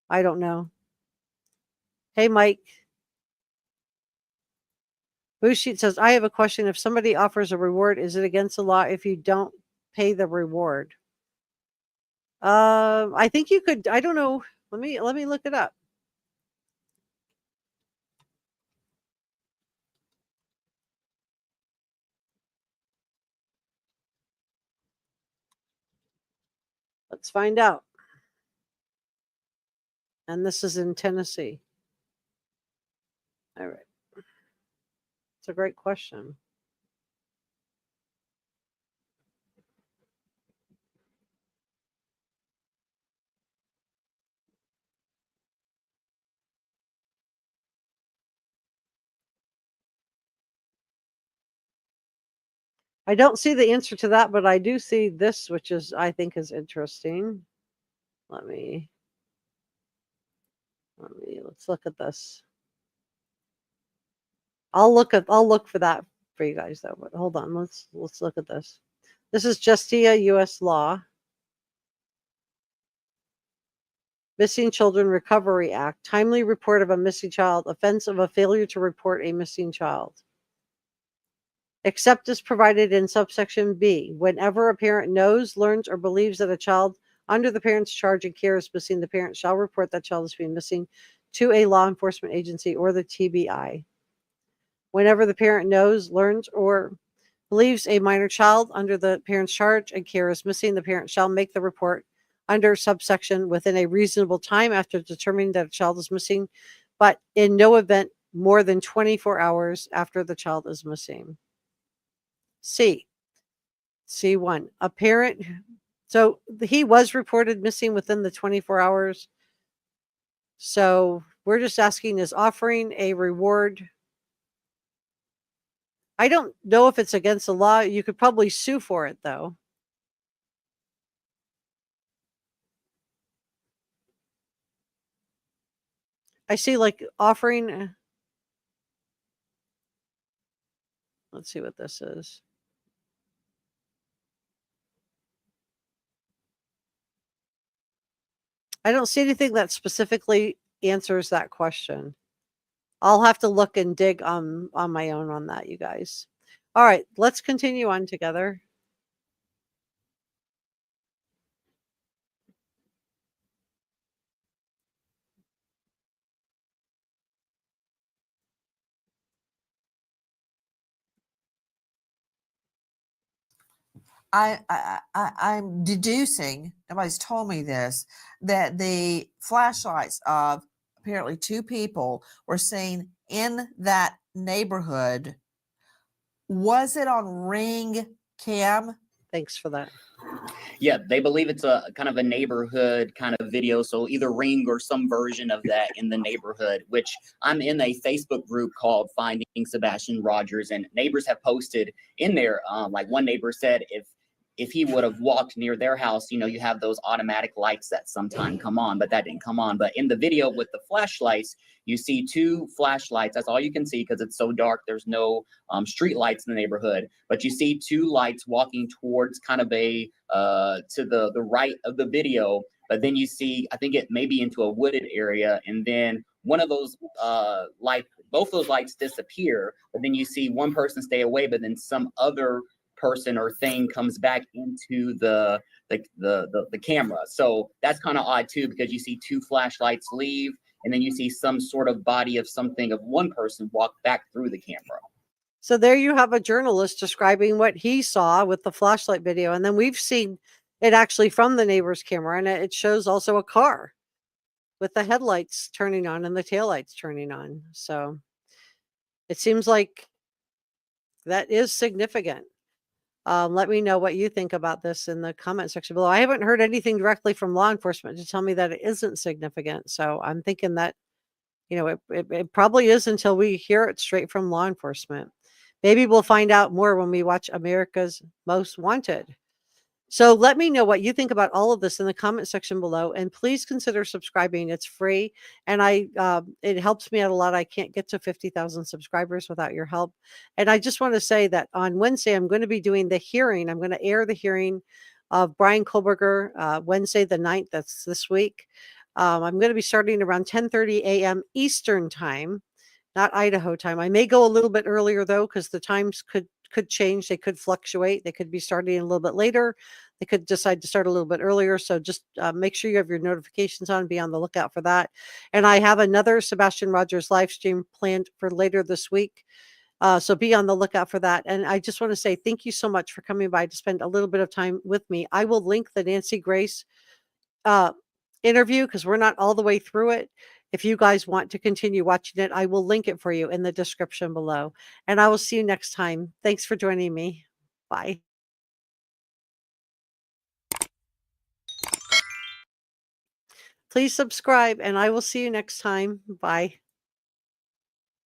A: I don't know. Hey, Mike. Bushit says, I have a question. If somebody offers a reward, is it against the law if you don't pay the reward? I think you could. I don't know. Let me look it up. Let's find out. And this is in Tennessee. All right. It's a great question. I don't see the answer to that, but I do see this, which is, I think, is interesting. Let's look at this. I'll look for that for you guys though, but hold on. Let's look at this. This is Justia U.S. Law. Missing Children Recovery Act. Timely report of a missing child. Offense of a failure to report a missing child. Except as provided in subsection B. Whenever a parent knows, learns, or believes that a child under the parent's charge and care is missing, the parent shall report that child is being missing to a law enforcement agency or the TBI. Whenever the parent knows, learns, or believes a minor child under the parent's charge and care is missing, the parent shall make the report under subsection within a reasonable time after determining that a child is missing, but in no event more than 24 hours after the child is missing. C1, a parent. So he was reported missing within the 24 hours. So we're just asking, is offering a reward? I don't know if it's against the law. You could probably sue for it, though. I see like offering. Let's see what this is. I don't see anything that specifically answers that question. I'll have to look and dig on my own on that, you guys. All right, let's continue on together.
B: I'm deducing, nobody's told me this, that the flashlights of apparently 2 people were seen in that neighborhood. Was it on Ring Cam?
A: Thanks for that.
D: Yeah, they believe it's a kind of a neighborhood kind of video. So either Ring or some version of that in the neighborhood, which I'm in a Facebook group called Finding Sebastian Rogers, and neighbors have posted in there. Like one neighbor said, if he would have walked near their house, you have those automatic lights that sometime come on, but that didn't come on. But in the video with the flashlights, you see 2 flashlights. That's all you can see because it's so dark. There's no street lights in the neighborhood, but you see 2 lights walking towards kind of a to the right of the video. But then you see, I think it may be into a wooded area, and then one of those both those lights disappear. But then you see one person stay away, but then some other person or thing comes back into the camera. So that's kind of odd too, because you see 2 flashlights leave, and then you see some sort of body of something of one person walk back through the camera.
A: So there you have a journalist describing what he saw with the flashlight video. And then we've seen it actually from the neighbor's camera, and it shows also a car with the headlights turning on and the taillights turning on. So it seems like that is significant. Let me know what you think about this in the comment section below. I haven't heard anything directly from law enforcement to tell me that it isn't significant. So I'm thinking that, it probably is until we hear it straight from law enforcement. Maybe we'll find out more when we watch America's Most Wanted. So let me know what you think about all of this in the comment section below, and please consider subscribing. It's free, and it helps me out a lot. I can't get to 50,000 subscribers without your help. And I just want to say that on Wednesday, I'm going to be doing the hearing. I'm going to air the hearing of Brian Kohlberger, Wednesday the 9th. That's this week. I'm going to be starting around 10:30 a.m. Eastern time, not Idaho time. I may go a little bit earlier though, because the times could change. They could fluctuate. They could be starting a little bit later. They could decide to start a little bit earlier. So just make sure you have your notifications on. Be on the lookout for that. And I have another Sebastian Rogers live stream planned for later this week. So be on the lookout for that. And I just want to say thank you so much for coming by to spend a little bit of time with me. I will link the Nancy Grace interview because we're not all the way through it. If you guys want to continue watching it, I will link it for you in the description below. And I will see you next time. Thanks for joining me. Bye. Please subscribe, and I will see you next time. Bye.